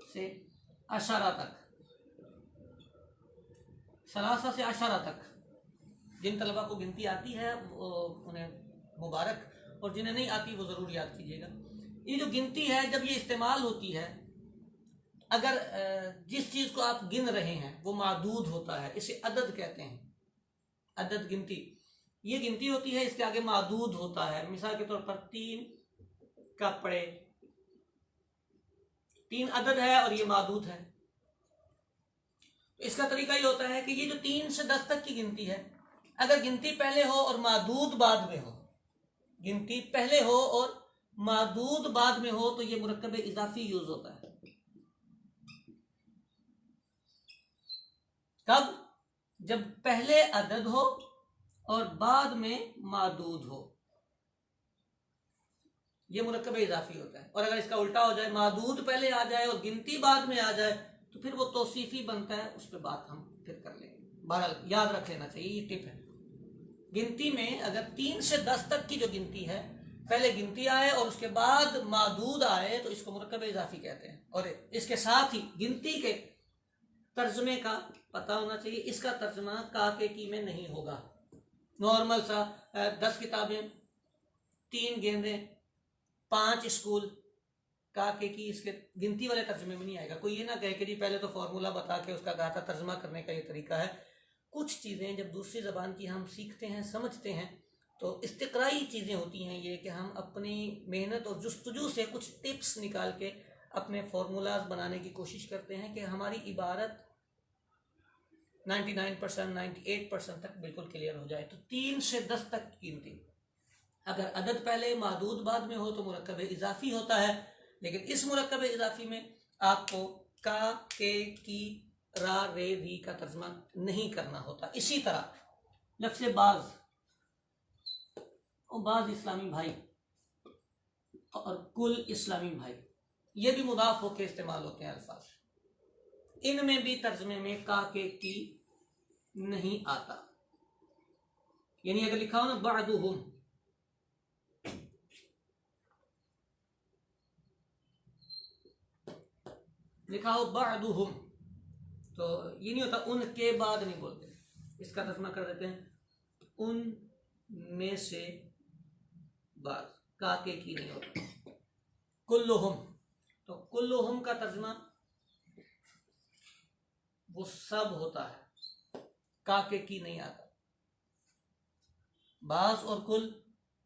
से अशारा तक, सलासा से अशारा तक जिन तलबा को गिनती आती है उन्हें मुबारक, और जिन्हें नहीं आती वो ज़रूर याद कीजिएगा। ये जो गिनती है जब ये इस्तेमाल होती है, अगर जिस चीज़ को आप गिन रहे हैं वो मादूद होता है, इसे अदद कहते हैं। अदद गिनती, ये गिनती होती है, इसके आगे मादूद होता है। मिसाल के तौर पर 3 कपड़े, 3 अदद है और ये मादूद है। तो इसका तरीका ये होता है कि ये जो 3 से 10 तक की गिनती है, अगर गिनती पहले हो और मादूद बाद में हो, गिनती पहले हो और मादूद बाद में हो, तो ये मुरक्कब इजाफी यूज होता है। कब? जब पहले अदद हो और बाद में मादूद हो, ये मुरक्कब इजाफी होता है। और अगर इसका उल्टा हो जाए, मादूद पहले आ जाए और गिनती बाद में आ जाए, तो फिर वो तौसीफी बनता है। उस पर बात हम फिर कर लेंगे। बहरहाल याद रख लेना चाहिए, ये टिप है। गिनती में अगर 3 से 10 तक की जो गिनती है, पहले गिनती आए और उसके बाद मादूद आए, तो इसको मुरक्कब इजाफी कहते हैं। और इसके साथ ही गिनती के तर्जमे का पता होना चाहिए। इसका तर्जमा काके की में नहीं होगा। नॉर्मल सा 10 किताबें, 3 गेंदे, 5 स्कूल, काके की, इसके गिनती वाले तर्जमे में नहीं आएगा। कोई ये ना कहे कि जी पहले तो फॉर्मूला बता के उसका गाता तर्जमा करने का ये तरीका है। कुछ चीज़ें जब दूसरी ज़बान की हम सीखते हैं, समझते हैं, तो इस्तिक़राई चीज़ें होती हैं ये कि हम अपनी मेहनत और जुस्तजू से कुछ टिप्स निकाल के अपने फार्मूलाज बनाने की कोशिश करते हैं कि हमारी इबारत 99%, 98% तक बिल्कुल क्लियर हो जाए। तो 3 से 10 तक की गिनती, अगर अदद पहले मादूद बाद में हो तो मुरक्कब इजाफी होता है, लेकिन इस मुरक्कब इजाफी में आपको का, के, की, रा, रे, री का तर्जमा नहीं करना होता। इसी तरह लफ्ज़ बाज और बाज इस्लामी भाई और कुल इस्लामी भाई, ये भी मुदाफ होकर इस्तेमाल होते हैं अल्फाज, इनमें भी तर्जमे में का, के, की नहीं आता। यानी अगर लिखा हो ना बअदुहुम, लिखा हो बअदुहुम, तो ये नहीं होता उनके बाद नहीं बोलते, इसका तर्जमा कर देते हैं उन में से बाद, का, के, की नहीं होता। कुल्लुहुम, तो कुल्लुहुम का तर्जमा वो सब होता है, का, के, की नहीं आता। बाज और कुल,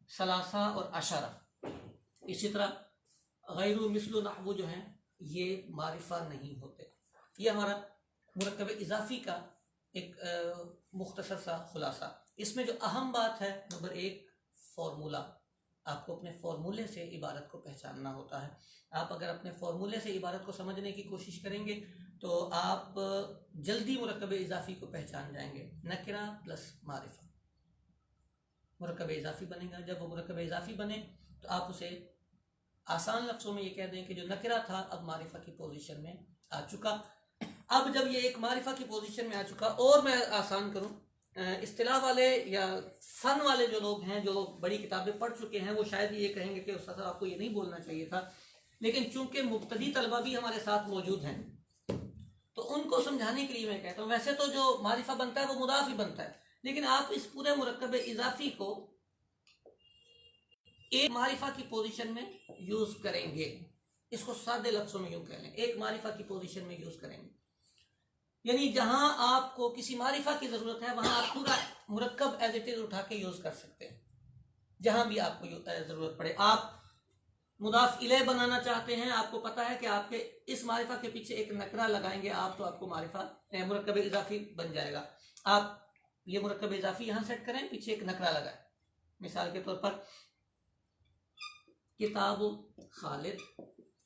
सलासा और अशरा। इसी तरह गैरु मिस्लु नहवु जो हैं ये मारिफा नहीं होते। ये हमारा मुरक्कब इजाफी का एक मुख्तसर सा खुलासा। इसमें जो अहम बात है, नंबर एक, फार्मूला। आपको अपने फार्मूले से इबारत को पहचानना होता है। आप अगर अपने फार्मूले से इबारत को समझने की कोशिश करेंगे तो आप जल्दी मुरक्कब इजाफी को पहचान जाएंगे। नकिरा प्लस मारिफा मुरक्कब इजाफी बनेगा। जब वो मुरक्कब इजाफी बने तो आप उसे आसान लफ्ज़ों में ये कह दें कि जो नकिरा था अब मारिफा की पोजीशन में आ चुका। अब जब ये एक मारिफा की पोजीशन में आ चुका, और मैं आसान करूं, इस्तिलाह वाले या फ़न वाले जो लोग हैं, जो बड़ी किताबें पढ़ चुके हैं, वो शायद ये कहेंगे कि उस्ताद साहब आपको ये नहीं बोलना चाहिए था, लेकिन चूंकि मुब्तदी तलबा भी हमारे साथ मौजूद हैं तो उनको समझाने के लिए मैं कहता हूँ, वैसे तो जो मारिफा बनता है वो मुदाफ ही बनता है, लेकिन आप इस पूरे मुरक्कब इजाफी को एक मारिफा की पोजीशन में यूज करेंगे। इसको सादे लफ्जों में यूं कह लें, एक मारिफा की पोजीशन में यूज करेंगे। यानी जहां आपको किसी मारिफा की जरूरत है वहां आप पूरा मुरक्कब एज इट इज उठा के यूज कर सकते हैं। जहां भी आपको जरूरत पड़े, आप मुदाफ इले बनाना चाहते हैं, आपको पता है कि आपके इस मारिफा के पीछे एक नकरा लगाएंगे आप, तो आपको मारिफा मुरक्कब इजाफी बन जाएगा। आप ये मुरक्कब इजाफी यहां सेट करें, पीछे एक नकरा लगाए। मिसाल के तौर पर किताब खालिद,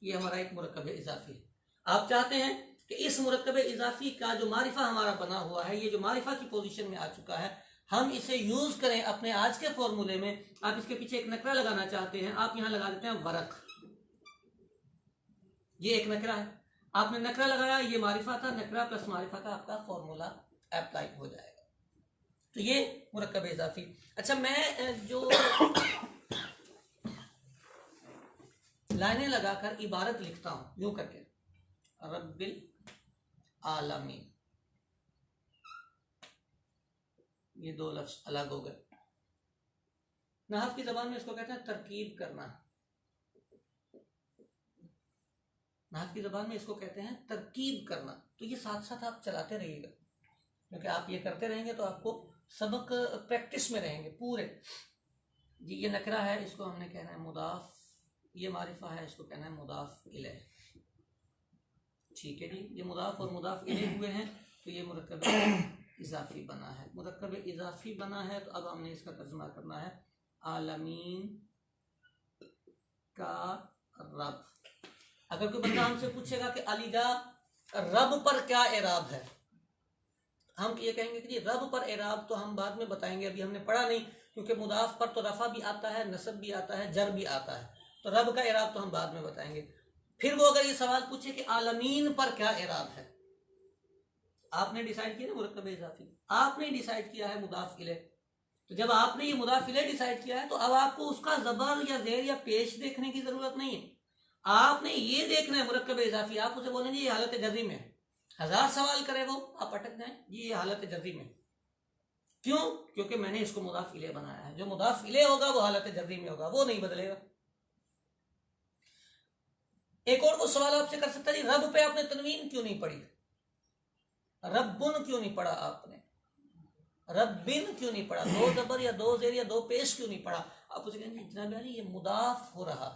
ये हमारा एक मुरक्कब इजाफी है। आप चाहते हैं कि इस मुरक्कब इजाफी का जो मारिफा हमारा बना हुआ है, ये जो मारिफा की पोजीशन में आ चुका है, हम इसे यूज करें अपने आज के फॉर्मूले में। आप इसके पीछे एक नकरा लगाना चाहते हैं, आप यहां लगा देते हैं वरक। ये एक नकरा है, आपने नकरा लगाया, ये मारिफा था, नकरा प्लस मारिफा का आपका फॉर्मूला अप्लाई हो जाएगा। तो ये मुरक्कब इजाफी। अच्छा, मैं जो लाइनें लगाकर इबारत लिखता हूं यूं करके, रब्बिल आलमीन, ये दो लफ्ज अलग हो गए। नहव की जबान में इसको कहते हैं तरकीब करना। नहव की जबान में इसको कहते हैं तरकीब करना। तो ये साथ साथ आप चलाते रहिएगा, क्योंकि आप ये करते रहेंगे तो आपको सबक प्रैक्टिस में रहेंगे पूरे। जी, ये नकरा है, इसको हमने कहना है मुदाफ। ये मारिफा है, इसको कहना है मुदाफ इलैह। ठीक है जी, ये मुदाफ और मुदाफ इलैह हुए हैं, तो ये मुरक्कब इजाफी बना है। मुरक्कब इजाफी बना है तो अब हमने इसका तर्जुमा करना है आलमीन का रब। अगर कोई बंदा हमसे पूछेगा कि अलीजा रब पर क्या एराब है, हम ये कहेंगे कि जी रब पर एराब तो हम बाद में बताएंगे, अभी हमने पढ़ा नहीं, क्योंकि मुदाफ पर तो रफा भी आता है, नसब भी आता है, जर भी आता है, तो रब का एराब तो हम बाद में बताएंगे। फिर वो अगर ये सवाल पूछे कि आलमीन पर क्या एराब है, आपने डिसाइड किया ना मुरक्कब इजाफी, आपने डिसाइड किया है मुदाफ इले। तो जब आपने ये मुदाफ इले डिसाइड किया है तो अब आपको उसका जबर या जेर या पेश देखने की जरूरत नहीं है, आपने ये देखना है मुरक्कब इजाफी। आप उसे बोलेंगे ये हालत जर्री में है, हजार सवाल करे वो, आप अटक जाए, जी ये हालत जर्री में। क्यों? क्योंकि मैंने इसको मुदाफ इले बनाया है। जो मुदाफ इले होगा वो हालत जर्री में होगा, वो नहीं बदलेगा। एक और वो सवाल आपसे कर सकता है, रब पे आपने तनवीन क्यों नहीं पढ़ी, रब्बुन क्यों नहीं पढ़ा आपने, रब्बिन क्यों नहीं पढ़ा, दो जबर या दो जेर या दो पेश क्यों नहीं पढ़ा। आप उसे कहेंगे जनाब यार ये मुदाफ हो रहा,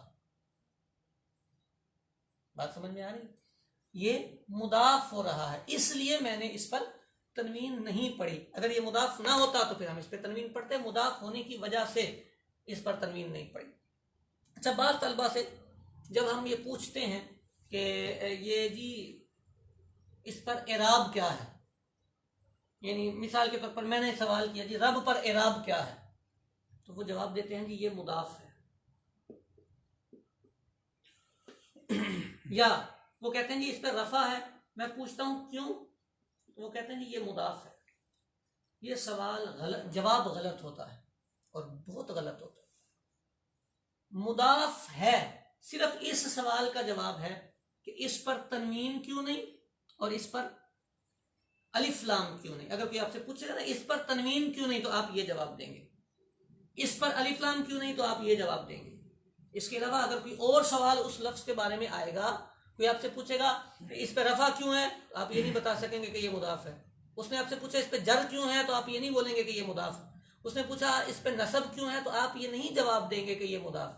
बात समझ में आ रही, ये मुदाफ हो रहा है, इसलिए मैंने इस पर तनवीन नहीं पढ़ी। अगर ये मुदाफ ना होता तो फिर हम इस पर तनवीन पढ़ते। मुदाफ होने की वजह से इस पर तनवीन नहीं पड़ी। अच्छा, बाज़ तलबा से जब हम ये पूछते हैं कि ये जी इस पर एराब क्या है, यानी मिसाल के तौर पर मैंने सवाल किया जी रब पर एराब क्या है, तो वो जवाब देते हैं कि ये मुदाफ है, या वो कहते हैं जी इस पर रफ़ा है। मैं पूछता हूँ क्यों, तो वो कहते हैं जी ये मुदाफ है। ये सवाल गलत, जवाब गलत होता है और बहुत गलत होता है। मुदाफ है, सिर्फ इस सवाल का जवाब है कि इस पर तनवीन क्यों नहीं और इस पर अलिफ लाम क्यों नहीं। अगर कोई आपसे पूछेगा ना इस पर तनवीन क्यों नहीं, तो आप ये जवाब देंगे, इस पर अलिफ लाम क्यों नहीं, तो आप ये जवाब देंगे। इसके अलावा अगर कोई और सवाल उस लफ्ज के बारे में आएगा, कोई आपसे पूछेगा इस पर रफा क्यों है, तो आप ये नहीं बता सकेंगे कि ये मुदाफ है। उसने आपसे पूछा इस पर जर क्यों है, तो आप ये नहीं बोलेंगे कि ये मुदाफ है। उसने पूछा इस पर नसब क्यों है, तो आप ये नहीं जवाब देंगे कि ये मुदाफ,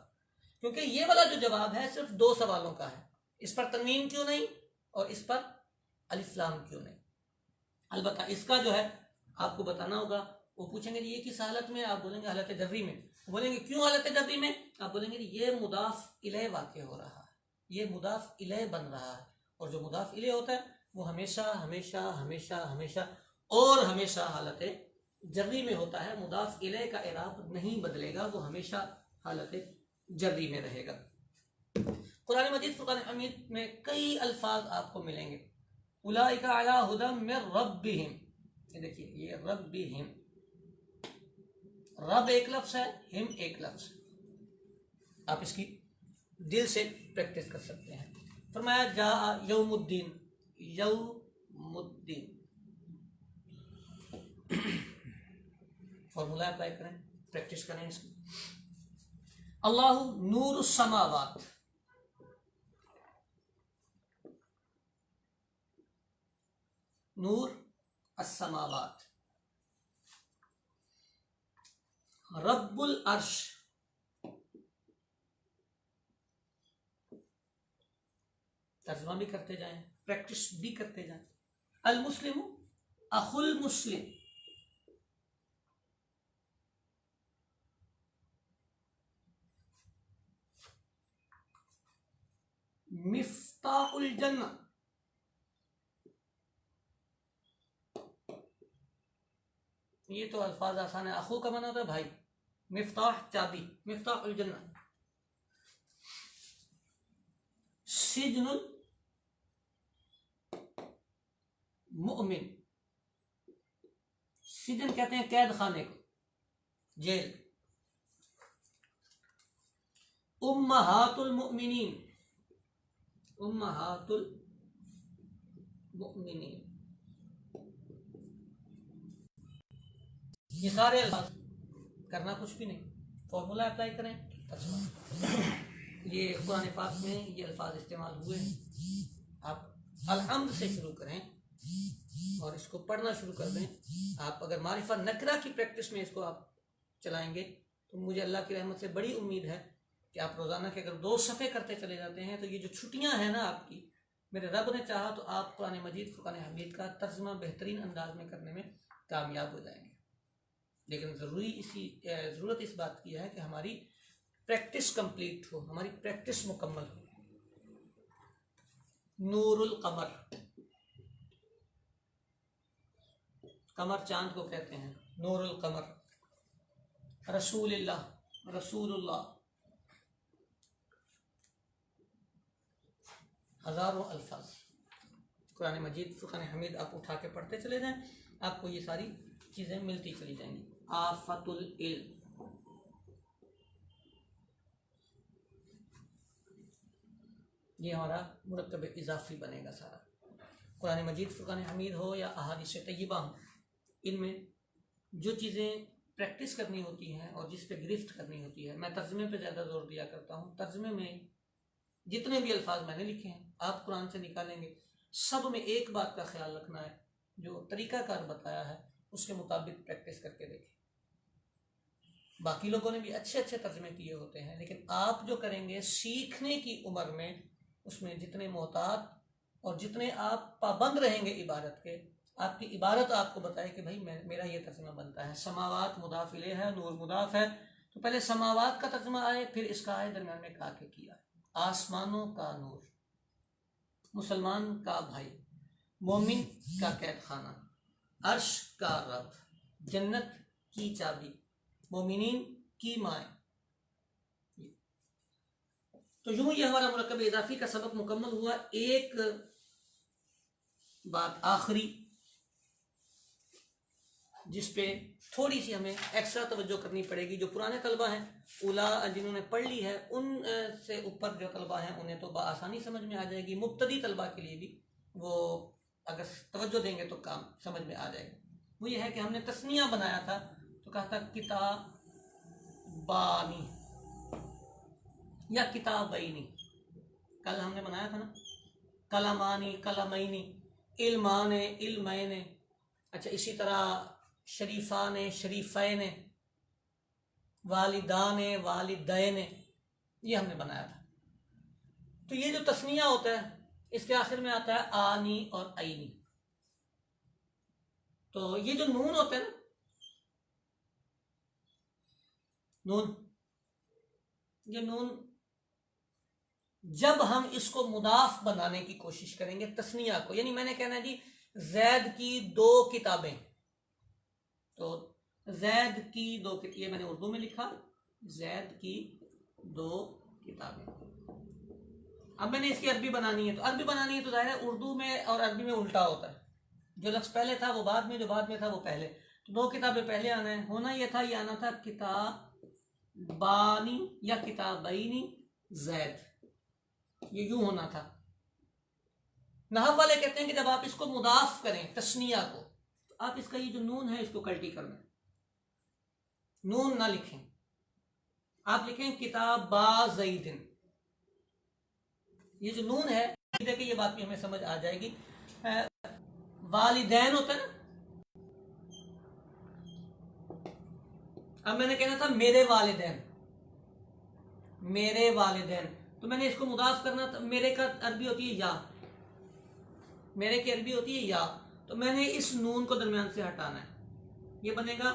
क्योंकि ये वाला जो जवाब है सिर्फ दो सवालों का है, इस पर तनवीन क्यों नहीं और इस पर अलिफ लाम क्यों नहीं। अलबत्ता इसका जो है आपको बताना होगा। वो पूछेंगे ये किस हालत में, आप बोलेंगे हालत जर्री में। बोलेंगे क्यों हालत जर्री में, आप बोलेंगे ये मुदाफ इलय वाक़ हो रहा है, ये मुदाफ इलय बन रहा है, और जो मुदाफ इलय होता है वो हमेशा हमेशा हमेशा हमेशा और हमेशा हालत जर्री में होता है। मुदाफ इलय का इराब नहीं बदलेगा, वो हमेशा हालत जर्री में रहेगा। कुरान मजीद फुरकान हमीद में कई अल्फाज आपको मिलेंगे, उलाइका अला हुदम मिन रब्बिहिम। ये देखिए, ये रब्बिहिम, रब एक लफ्ज है, हिम एक लफ्ज। आप इसकी दिल से प्रैक्टिस कर सकते हैं। फरमाया जा यौमुद्दीन, यौमुद्दीन फॉर्मूला अप्लाई करें, प्रैक्टिस करें इसकी। अल्लाहु नूरुस समावात, नूर अस्समावात। रब्बुल अर्श, तर्जुमा भी करते जाएं, प्रैक्टिस भी करते जाएं। अल मुस्लिम अखुल मुस्लिम, मिफ्ताहुल जन्नह, ये तो अल्फाज आसान है। अखू का माना होता है भाई, मिफ्ताह चाबी, मिफ्ताहुल जन्नह। सिजनुल मुमिन, सिजन कहते हैं कैद खाने को, जेल। उम्महातुल मुमिनीन, उम्महातुल मुमिनीन। ये सारे अल्फाज करना कुछ भी नहीं, फॉर्मूला अप्लाई करें। ये कुरान पाक में ये अल्फाज इस्तेमाल हुए हैं। आप अलहम्द से शुरू करें और इसको पढ़ना शुरू कर दें। आप अगर मारिफा नकरा की प्रैक्टिस में इसको आप चलाएंगे तो मुझे अल्लाह की रहमत से बड़ी उम्मीद है कि आप रोज़ाना के अगर 2 सफ़े करते चले जाते हैं तो ये जो छुट्टियां हैं ना आपकी, मेरे रब ने चाहा तो आप कुरान मजीद फुरकान हमीद का तर्जुमा बेहतरीन अंदाज में करने में कामयाब हो जाएंगे। लेकिन ज़रूरत इस बात की है कि हमारी प्रैक्टिस कंप्लीट हो, हमारी प्रैक्टिस मुकम्मल हो। नूरुल कमर, कमर चांद को कहते हैं, नूरुल कमर। रसूलुल्लाह, रसूलुल्लाह, हज़ारों अल्फाज कुरान मजीद फुरकान हमीद आप उठा के पढ़ते चले जाएं, आपको ये सारी चीज़ें मिलती चली जाएंगी। आफतुल इल्म, ये हमारा मुरक्कब इजाफी बनेगा सारा। कुरान मजीद फुरकान हमीद हो या अहादीस तय्यबा हो, इनमें जो चीज़ें प्रैक्टिस करनी होती हैं और जिस पे गिरफ्त करनी होती है, मैं तर्जुमे पे ज़्यादा जोर दिया करता हूँ। तर्जुमे में जितने भी अल्फाज मैंने लिखे हैं आप कुरान से निकालेंगे, सब में एक बात का ख्याल रखना है, जो तरीक़ाकार बताया है उसके मुताबिक प्रैक्टिस करके देखें। बाकी लोगों ने भी अच्छे अच्छे तर्जुमे किए होते हैं, लेकिन आप जो करेंगे सीखने की उम्र में, उसमें जितने मोहतात और जितने आप पाबंद रहेंगे इबारत के, आपकी इबारत आपको बताए कि भाई मेरा ये तर्जुमा बनता है। समावात मुदाफ इलैह है, नूर मुदाफ है, तो पहले समावात का तर्जुमा आए, फिर इसका आए, दरम्यान में का के किया। आसमानों का नूर, मुसलमान का भाई, मोमिन का कैद खाना, अर्श का रब, जन्नत की चाबी, मोमिनीन की माए। तो यूं ये हमारा मुरक्कब इजाफी का सबक मुकम्मल हुआ। एक बात आखिरी जिस पे थोड़ी सी हमें एक्स्ट्रा तवज्जो करनी पड़ेगी, जो पुराने तलबा हैं, उला जिन्होंने पढ़ ली है, उन से ऊपर जो तलबा हैं उन्हें तो आसानी समझ में आ जाएगी। मुब्तदी तलबा के लिए भी वो अगर तवज्जो देंगे तो काम समझ में आ जाएगा। वो ये है कि हमने तस्निया बनाया था तो कहा था किताबानी या किताबैनी, कल हमने बनाया था ना, कलमानी कलमैनी, इल्माने इल्मैने। अच्छा, इसी तरह शरीफाने शरीफैने, वालिदाने वालिदैने, ये हमने बनाया था। तो ये जो तस्निया होता है इसके आखिर में आता है आनी और ऐनी। तो ये जो नून होता है ना, नून, ये नून जब हम इसको मुदाफ बनाने की कोशिश करेंगे तस्निया को, यानी मैंने कहना है जी जैद की 2 किताबें, तो जैद की 2, ये मैंने उर्दू में लिखा, जैद की 2 किताबें। अब मैंने इसकी अरबी बनानी है, तो अरबी बनानी है तो जाहिर है उर्दू में और अरबी में उल्टा होता है, जो लफ्ज़ पहले था वो बाद में, जो बाद में था वो पहले। तो 2 किताबें पहले आना है, होना ये था, ये आना था किताबानी या किताबैनी जैद, ये यूं होना था। नहव वाले कहते हैं कि जब आप इसको मुदाफ करें तस्निया को, तो आप इसका ये जो नून है इसको कल्टी करना है, नून ना लिखें, आप लिखें किताबा ज़ैदिन। ये जो नून है, देखिए ये बात भी हमें समझ आ जाएगी। वालिदैन होता है ना, अब मैंने कहना था मेरे वालिदैन, मेरे वालिदैन, तो मैंने इसको मुदाफ करना था। मेरे का अरबी होती है या, मेरे की अरबी होती है या, तो मैंने इस नून को दरमियान से हटाना है, ये बनेगा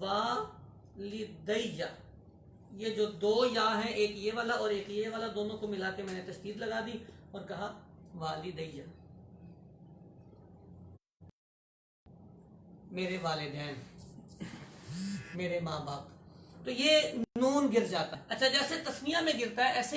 वालिदैया। ये जो 2 या है, एक ये वाला और एक ये वाला, दोनों को मिला के मैंने तस्दीद लगा दी और कहा वालिदैया, मेरे वालिदैन, मेरे माँ बाप। तो ये नून गिर जाता है। अच्छा, जैसे तस्निया में गिरता है ऐसे